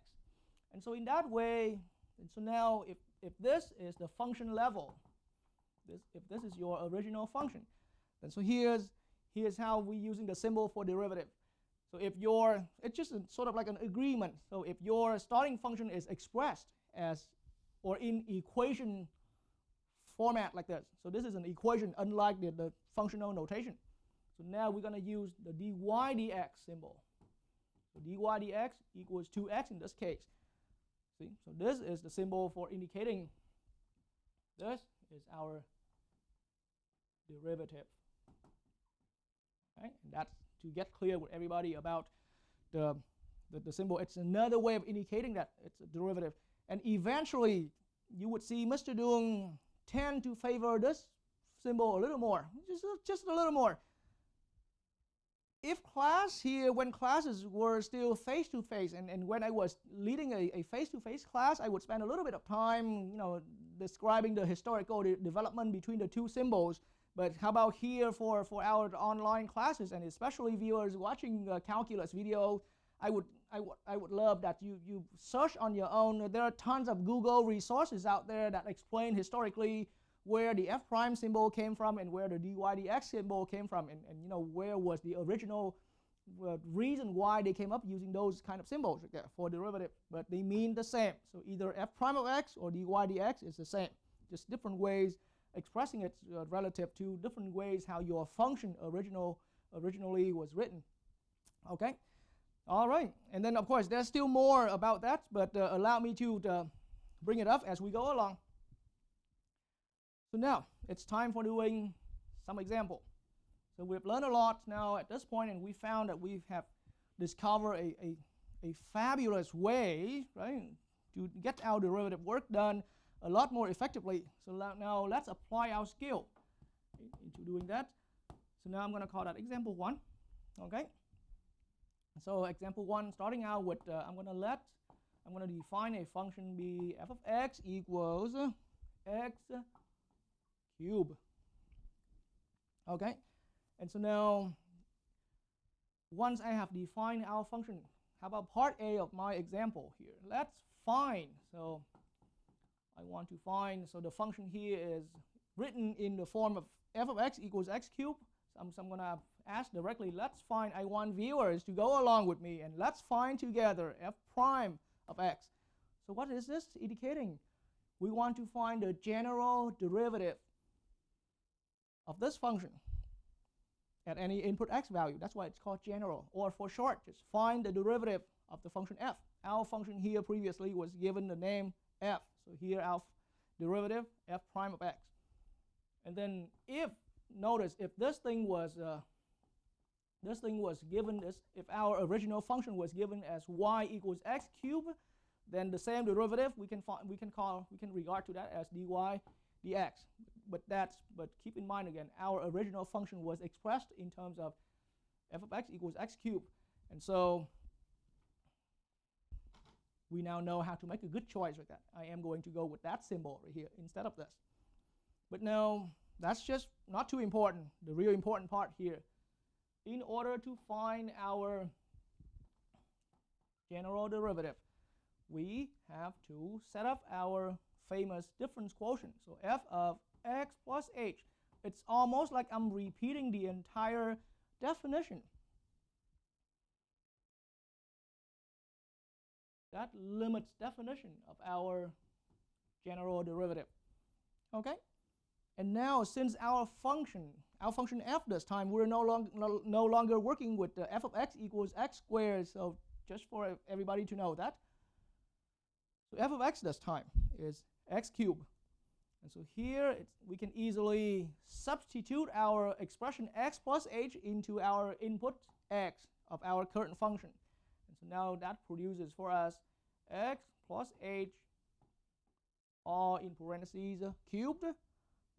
A: And so in that way, and so now if this is the function level, if this is your original function, then so here's how we're using the symbol for derivative. So if it's just sort of like an agreement. So if your starting function is expressed as, or in equation format like this. So this is an equation unlike the functional notation. So now we're going to use the dy dx symbol. So dy dx equals 2x in this case. See, so this is the symbol for indicating this is our derivative. Okay? And that's to get clear with everybody about the symbol. It's another way of indicating that it's a derivative. And eventually, you would see Mr. Dung tend to favor this symbol a little more, just a little more. If class here, when classes were still face-to-face, and when I was leading a face-to-face class, I would spend a little bit of time, you know, describing the historical development between the two symbols. But how about here for our online classes, and especially viewers watching calculus video, I would love that you search on your own. There are tons of Google resources out there that explain historically where the f prime symbol came from and where the dy dx symbol came from, and you know, where was the original reason why they came up using those kind of symbols for derivative. But they mean the same. So either f prime of x or dy dx is the same, just different ways expressing it relative to different ways how your function originally was written. Okay. All right, and then of course there's still more about that, but allow me to bring it up as we go along. So now it's time for doing some example. So we've learned a lot now at this point, and we found that we have discovered a fabulous way, right, to get our derivative work done a lot more effectively. So now let's apply our skill into doing that. So now I'm going to call that example 1. Okay. So example 1, starting out with, I'm going to define a function be f of x equals x cubed. Okay. And so now, once I have defined our function, how about part A of my example here? Let's find. So I want to find, so the function here is written in the form of f of x equals x cubed. So I'm going to ask directly, let's find, I want viewers to go along with me, and let's find together f prime of x. So what is this indicating? We want to find the general derivative of this function at any input x value. That's why it's called general, or for short, just find the derivative of the function f. Our function here previously was given the name f. So here our derivative f prime of x. And then notice if this thing was given as, if our original function was given as y equals x cubed, then the same derivative we can regard to that as dy dx. But keep in mind again, our original function was expressed in terms of f of x equals x cubed, and so we now know how to make a good choice with that. I am going to go with that symbol right here instead of this. But no, that's just not too important. The real important part here, in order to find our general derivative, we have to set up our famous difference quotient. So f of x plus h. It's almost like I'm repeating the entire definition. That limits definition of our general derivative. Okay? And now, since our function f this time, we're no longer working with the f of x equals x squared. So just for everybody to know that. So f of x this time is x cubed. And so here we can easily substitute our expression x plus h into our input x of our current function. And so now that produces for us x plus h, all in parentheses cubed,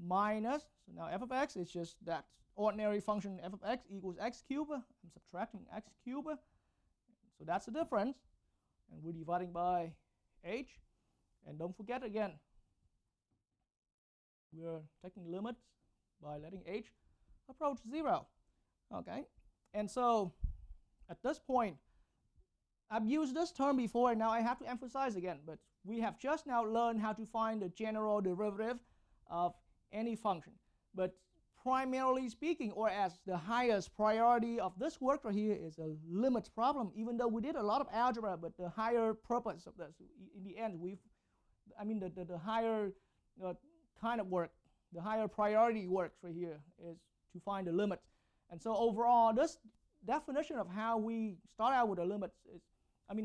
A: minus, so now f of x is just that ordinary function f of x equals x cubed. I'm subtracting x cubed. So that's the difference. And we're dividing by h. And don't forget again, we're taking limits by letting h approach 0. Okay? And so at this point, I've used this term before, and now I have to emphasize again, but we have just now learned how to find the general derivative of any function. But primarily speaking, or as the highest priority of this work right here, is a limits problem, even though we did a lot of algebra, but the higher purpose of this, in the end, the higher kind of work, the higher priority works right here is to find the limits. And so overall, this definition of how we start out with the limits is,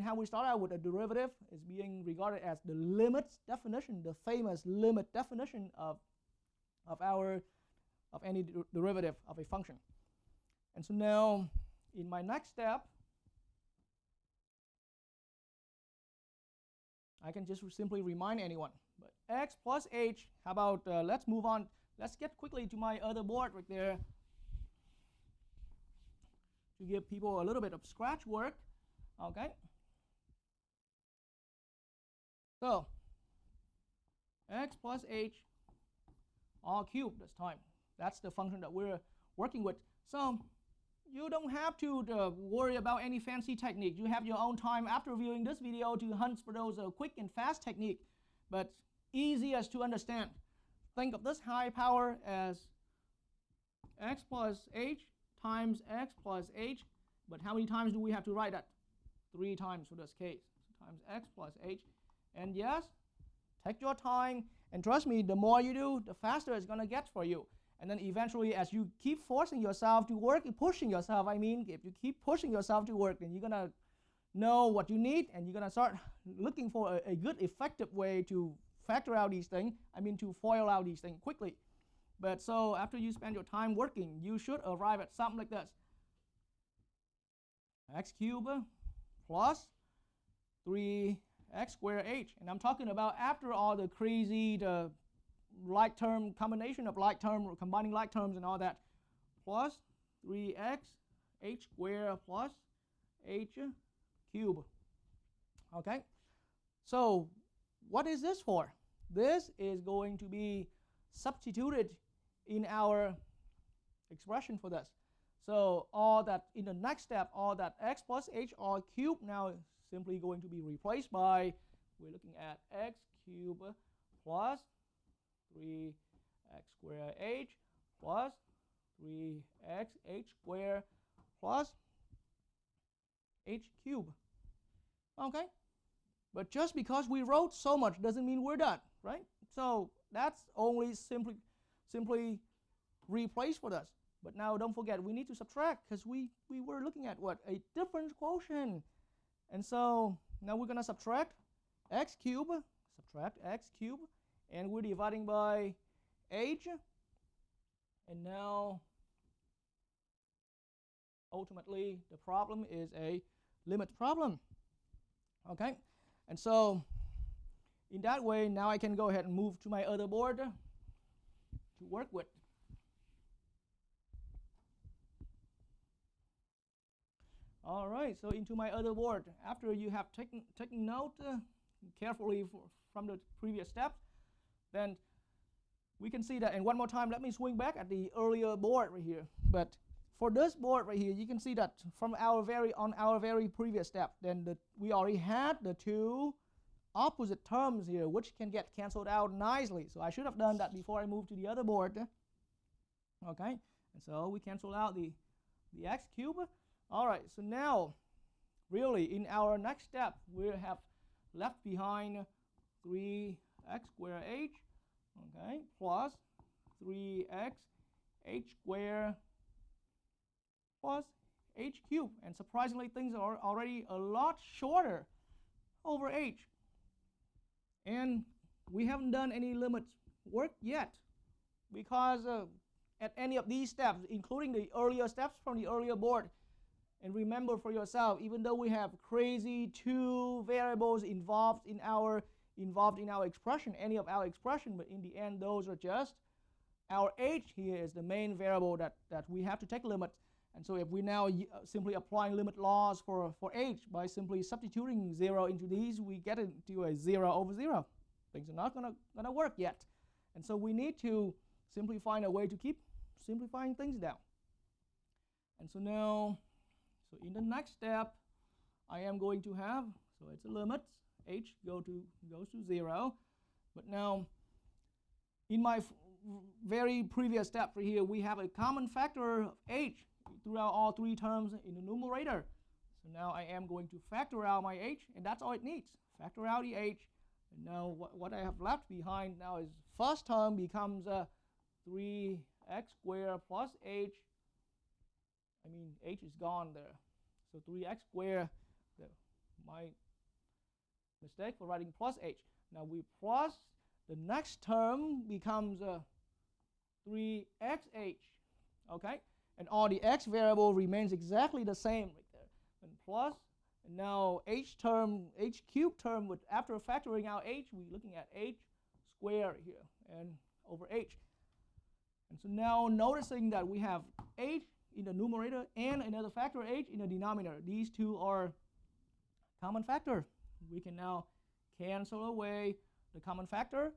A: how we start out with a derivative is being regarded as the limits definition, the famous limit definition of any derivative of a function. And so now, in my next step, I can just simply remind anyone. But x plus h, how about, let's move on. Let's get quickly to my other board right there to give people a little bit of scratch work. Okay. So, x plus h all cubed this time. That's the function that we're working with. So you don't have to worry about any fancy technique. You have your own time after viewing this video to hunt for those quick and fast technique, but easiest to understand. Think of this high power as x plus h times x plus h, but how many times do we have to write that? 3 times for this case, times x plus h. And yes, take your time, and trust me, the more you do, the faster it's going to get for you. And then eventually, as you keep forcing yourself to work, pushing yourself, if you keep pushing yourself to work, then you're going to know what you need, and you're going to start looking for a good, effective way to factor out these things, to FOIL out these things quickly. But so after you spend your time working, you should arrive at something like this. X cubed plus 3x squared h. And I'm talking about after all the crazy, the like term, combination of like term, combining like terms and all that, plus 3x h squared plus h cubed. Okay? So what is this for? This is going to be substituted in our expression for this. So all that, in the next step, all that x plus h all cubed now is simply going to be replaced by, we're looking at x cubed plus 3x squared h plus 3x h squared plus h cubed. Okay? But just because we wrote so much doesn't mean we're done, right? So that's only simply replaced for this. But now don't forget, we need to subtract, because we were looking at what? A difference quotient. And so now we're going to subtract x cubed, and we're dividing by h. And now, ultimately, the problem is a limit problem. Okay? And so, in that way, now I can go ahead and move to my other board to work with. All right, so into my other board. After you have taken note carefully from the previous steps, then we can see that. And one more time, let me swing back at the earlier board right here. But for this board right here, you can see that from our very previous step, then we already had the two opposite terms here, which can get canceled out nicely. So I should have done that before I moved to the other board. Okay, and so we cancel out the x cubed. All right, so now, really, in our next step, we have left behind 3x squared h, okay, plus 3x h squared plus h cubed. And surprisingly, things are already a lot shorter over h. And we haven't done any limits work yet, because at any of these steps, including the earlier steps from the earlier board, and remember for yourself, even though we have crazy 2 variables involved in our expression, any of our expression, but in the end, those are just our h here is the main variable that we have to take limit. And so if we now simply applying limit laws for h by simply substituting 0 into these, we get into a 0 over 0. Things are not gonna work yet. And so we need to simply find a way to keep simplifying things down. And so now, so in the next step, I am going to have, so it's a limit, h goes to 0. But now, in my very previous step right here, we have a common factor of h throughout all three terms in the numerator. So now I am going to factor out my h, and that's all it needs. Factor out the h. And now what I have left behind now is first term becomes 3x squared plus h. I mean, h is gone there. So 3x squared, my mistake for writing plus h. Now we plus, the next term becomes 3xh, okay? And all the x variable remains exactly the same right there. And plus, and now h cubed term, with after factoring out h, we're looking at h squared here, and over h. And so now noticing that we have h in the numerator and another factor h in the denominator. These two are common factor. We can now cancel away the common factor,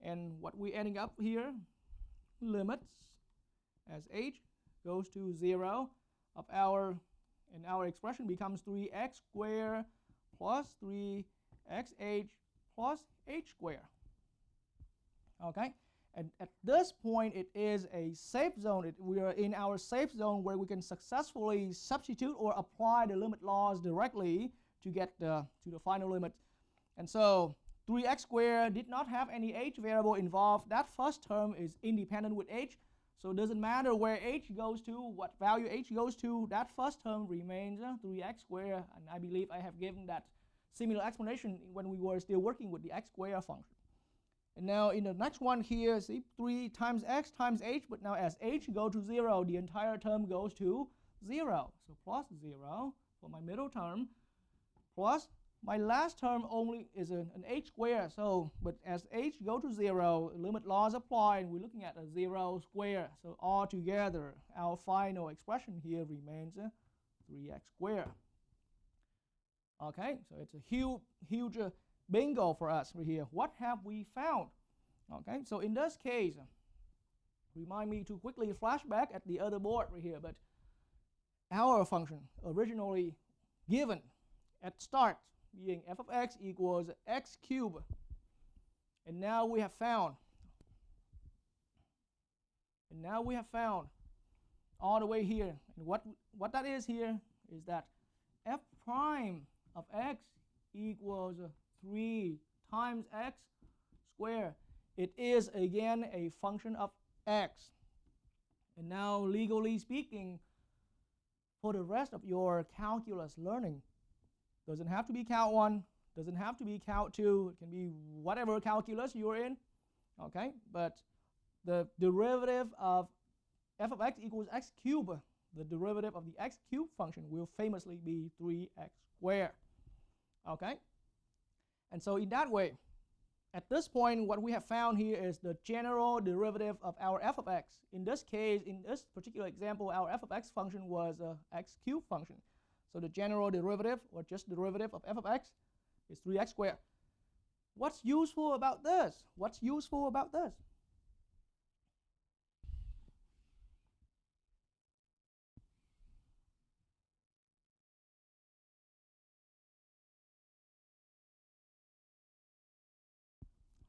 A: and what we're ending up here, limits as h goes to 0 of our, and our expression becomes 3x squared plus 3xh plus h squared. Okay, and at this point it is a safe zone. We are in our safe zone where we can successfully substitute or apply the limit laws directly to get to the final limit. And so 3x squared did not have any h variable involved. That first term is independent with h. So it doesn't matter where h goes to, what value h goes to, that first term remains 3x squared. And I believe I have given that similar explanation when we were still working with the x squared function. And now in the next one here, see, 3 times x times h, but now as h goes to 0, the entire term goes to 0. So plus 0 for my middle term, plus my last term only is an h squared. So, but as h goes to 0, limit laws apply, and we're looking at a 0 squared. So altogether, our final expression here remains 3x squared. Okay, so it's a huge bingo for us right here. What have we found? Okay, so in this case, remind me to quickly flash back at the other board right here, but our function originally given at start being f of x equals x cubed, and now we have found all the way here, and what that is here is that f prime of x equals 3 times x squared. It is again a function of x. And now, legally speaking, for the rest of your calculus learning, doesn't have to be Calc 1, doesn't have to be Calc 2, it can be whatever calculus you're in, okay? But the derivative of f of x equals x cubed, the derivative of the x cubed function will famously be 3x squared, okay? And so in that way, at this point, what we have found here is the general derivative of our f of x. In this case, in this particular example, our f of x function was a x cubed function. So the general derivative, or just derivative of f of x, is 3x squared. What's useful about this? What's useful about this?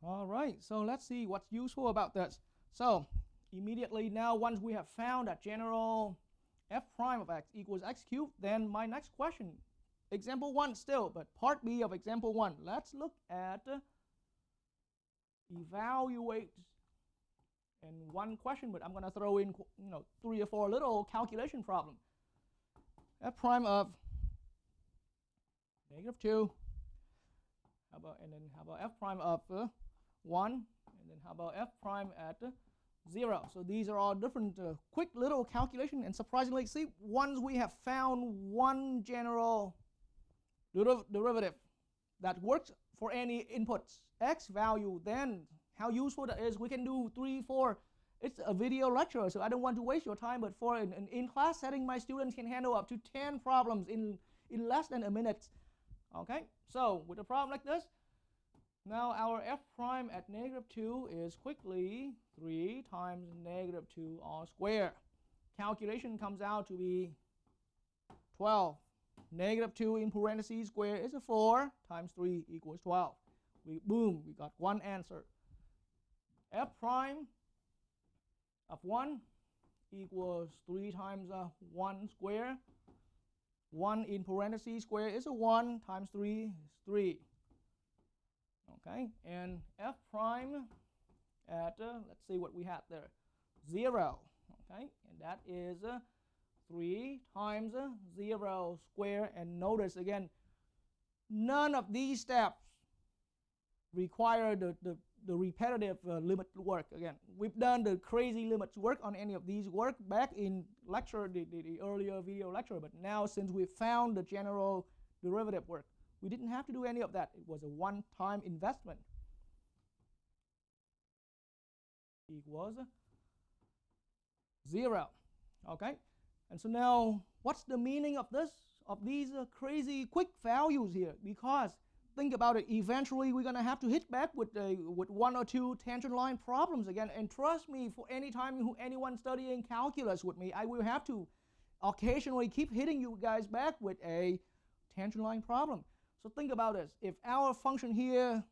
A: All right, so let's see what's useful about this. So immediately now, once we have found that general f prime of x equals x cubed, then my next question, example 1 still, but part B of example 1. Let's look at evaluate, and one question, but I'm going to throw in 3 or 4 little calculation problem. F prime of -2, and then how about f prime of 1, and then how about f prime at 0. So these are all different quick little calculation, and surprisingly, see, once we have found one general derivative that works for any inputs x value, then how useful that is. We can do 3, 4 it's a video lecture, so I don't want to waste your time, but for an in-class setting, my students can handle up to 10 problems in less than a minute. Okay, so with a problem like this, now our f prime at -2 is quickly 3 times -2 all square. Calculation comes out to be 12. -2 in parentheses square is a 4 times 3 equals 12. We got one answer. F prime of 1 equals 3 times 1 square. 1 in parentheses square is a 1 times 3 is 3. Okay, and f prime at, let's see what we had there, 0. Okay, and that is 3 times 0 square. And notice again, none of these steps require the repetitive limit work. Again, we've done the crazy limits work on any of these work back in lecture, the earlier video lecture, but now since we found the general derivative work, we didn't have to do any of that. It was a one-time investment. Equals 0. Okay, and so now what's the meaning of this, of these crazy quick values here? Because think about it, eventually we're going to have to hit back with 1 or 2 tangent line problems again. And trust me, for any time anyone studying calculus with me, I will have to occasionally keep hitting you guys back with a tangent line problem. So think about this. If our function here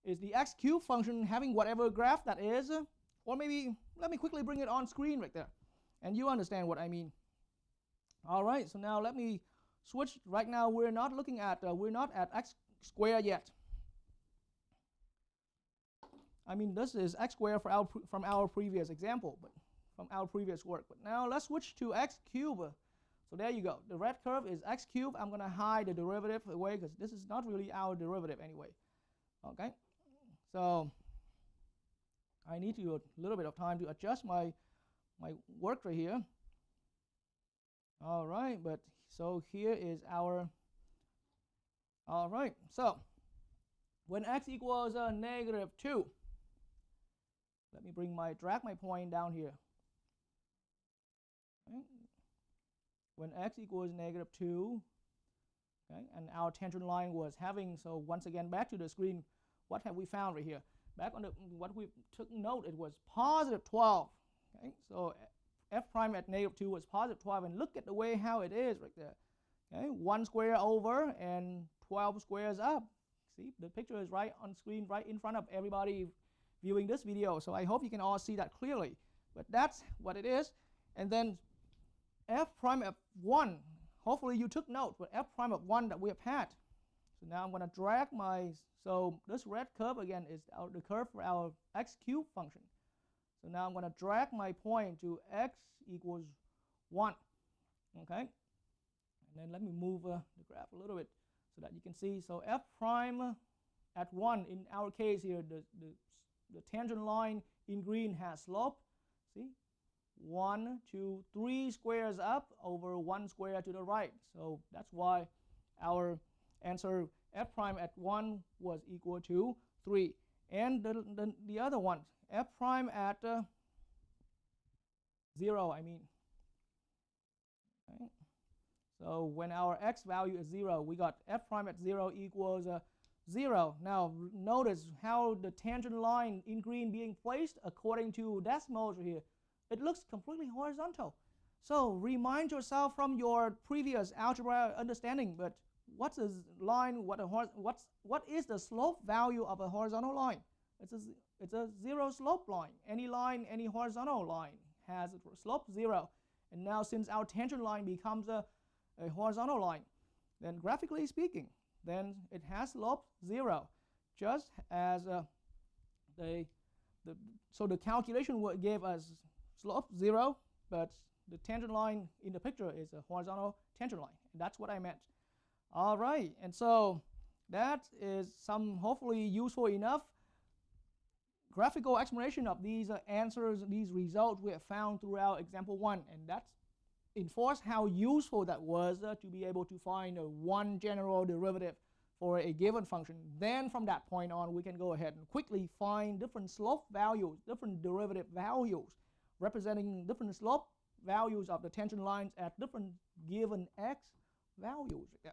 A: is the x cubed function having whatever graph that is, or maybe let me quickly bring it on screen right there, and you understand what I mean. All right, so now let me switch. Right now we're not looking at, we're not at x squared yet. I mean, this is x squared from our previous example, but from our previous work. But now let's switch to x cubed. So there you go. The red curve is x cubed. I'm going to hide the derivative away because this is not really our derivative anyway. Okay, so I need a little bit of time to adjust my work right here. All right, but so here is our, all right, so when x equals -2, let me drag my point down here. Okay. When x equals -2, okay, and our tangent line was having, so once again back to the screen, what have we found right here? Back on what we took note, it was +12. Okay, so f prime at -2 was +12, and look at the way how it is right there. Okay, 1 square over and 12 squares up. See, the picture is right on screen, right in front of everybody viewing this video. So I hope you can all see that clearly. But that's what it is. And then f prime of 1. Hopefully you took note, but f prime of 1 that we have had. So now I'm going to drag so this red curve again is the curve for our x cubed function. So now I'm going to drag my point to x equals 1. Okay, and then let me move the graph a little bit so that you can see. So f prime at 1, in our case here, the tangent line in green has slope. See, 1, 2, 3 squares up over 1 square to the right. So that's why our answer f prime at 1 was equal to 3. And the other one, f prime at 0, I mean. Okay. So when our x value is 0, we got f prime at 0 equals 0. Now notice how the tangent line in green being placed according to decimals here. It looks completely horizontal. So remind yourself from your previous algebra understanding, but what's a line, what is the slope value of a horizontal line? It's a 0 slope line. Any line, any horizontal line has a slope 0. And now since our tangent line becomes a horizontal line, then graphically speaking, then it has slope 0. Just as so the calculation gave us slope 0, but the tangent line in the picture is a horizontal tangent line. And that's what I meant. All right, and so that is some hopefully useful enough graphical explanation of these answers, these results we have found throughout example 1, and that's enforced how useful that was to be able to find one general derivative for a given function. Then from that point on, we can go ahead and quickly find different slope values, different derivative values, representing different slope values of the tangent lines at different given x values. Yeah.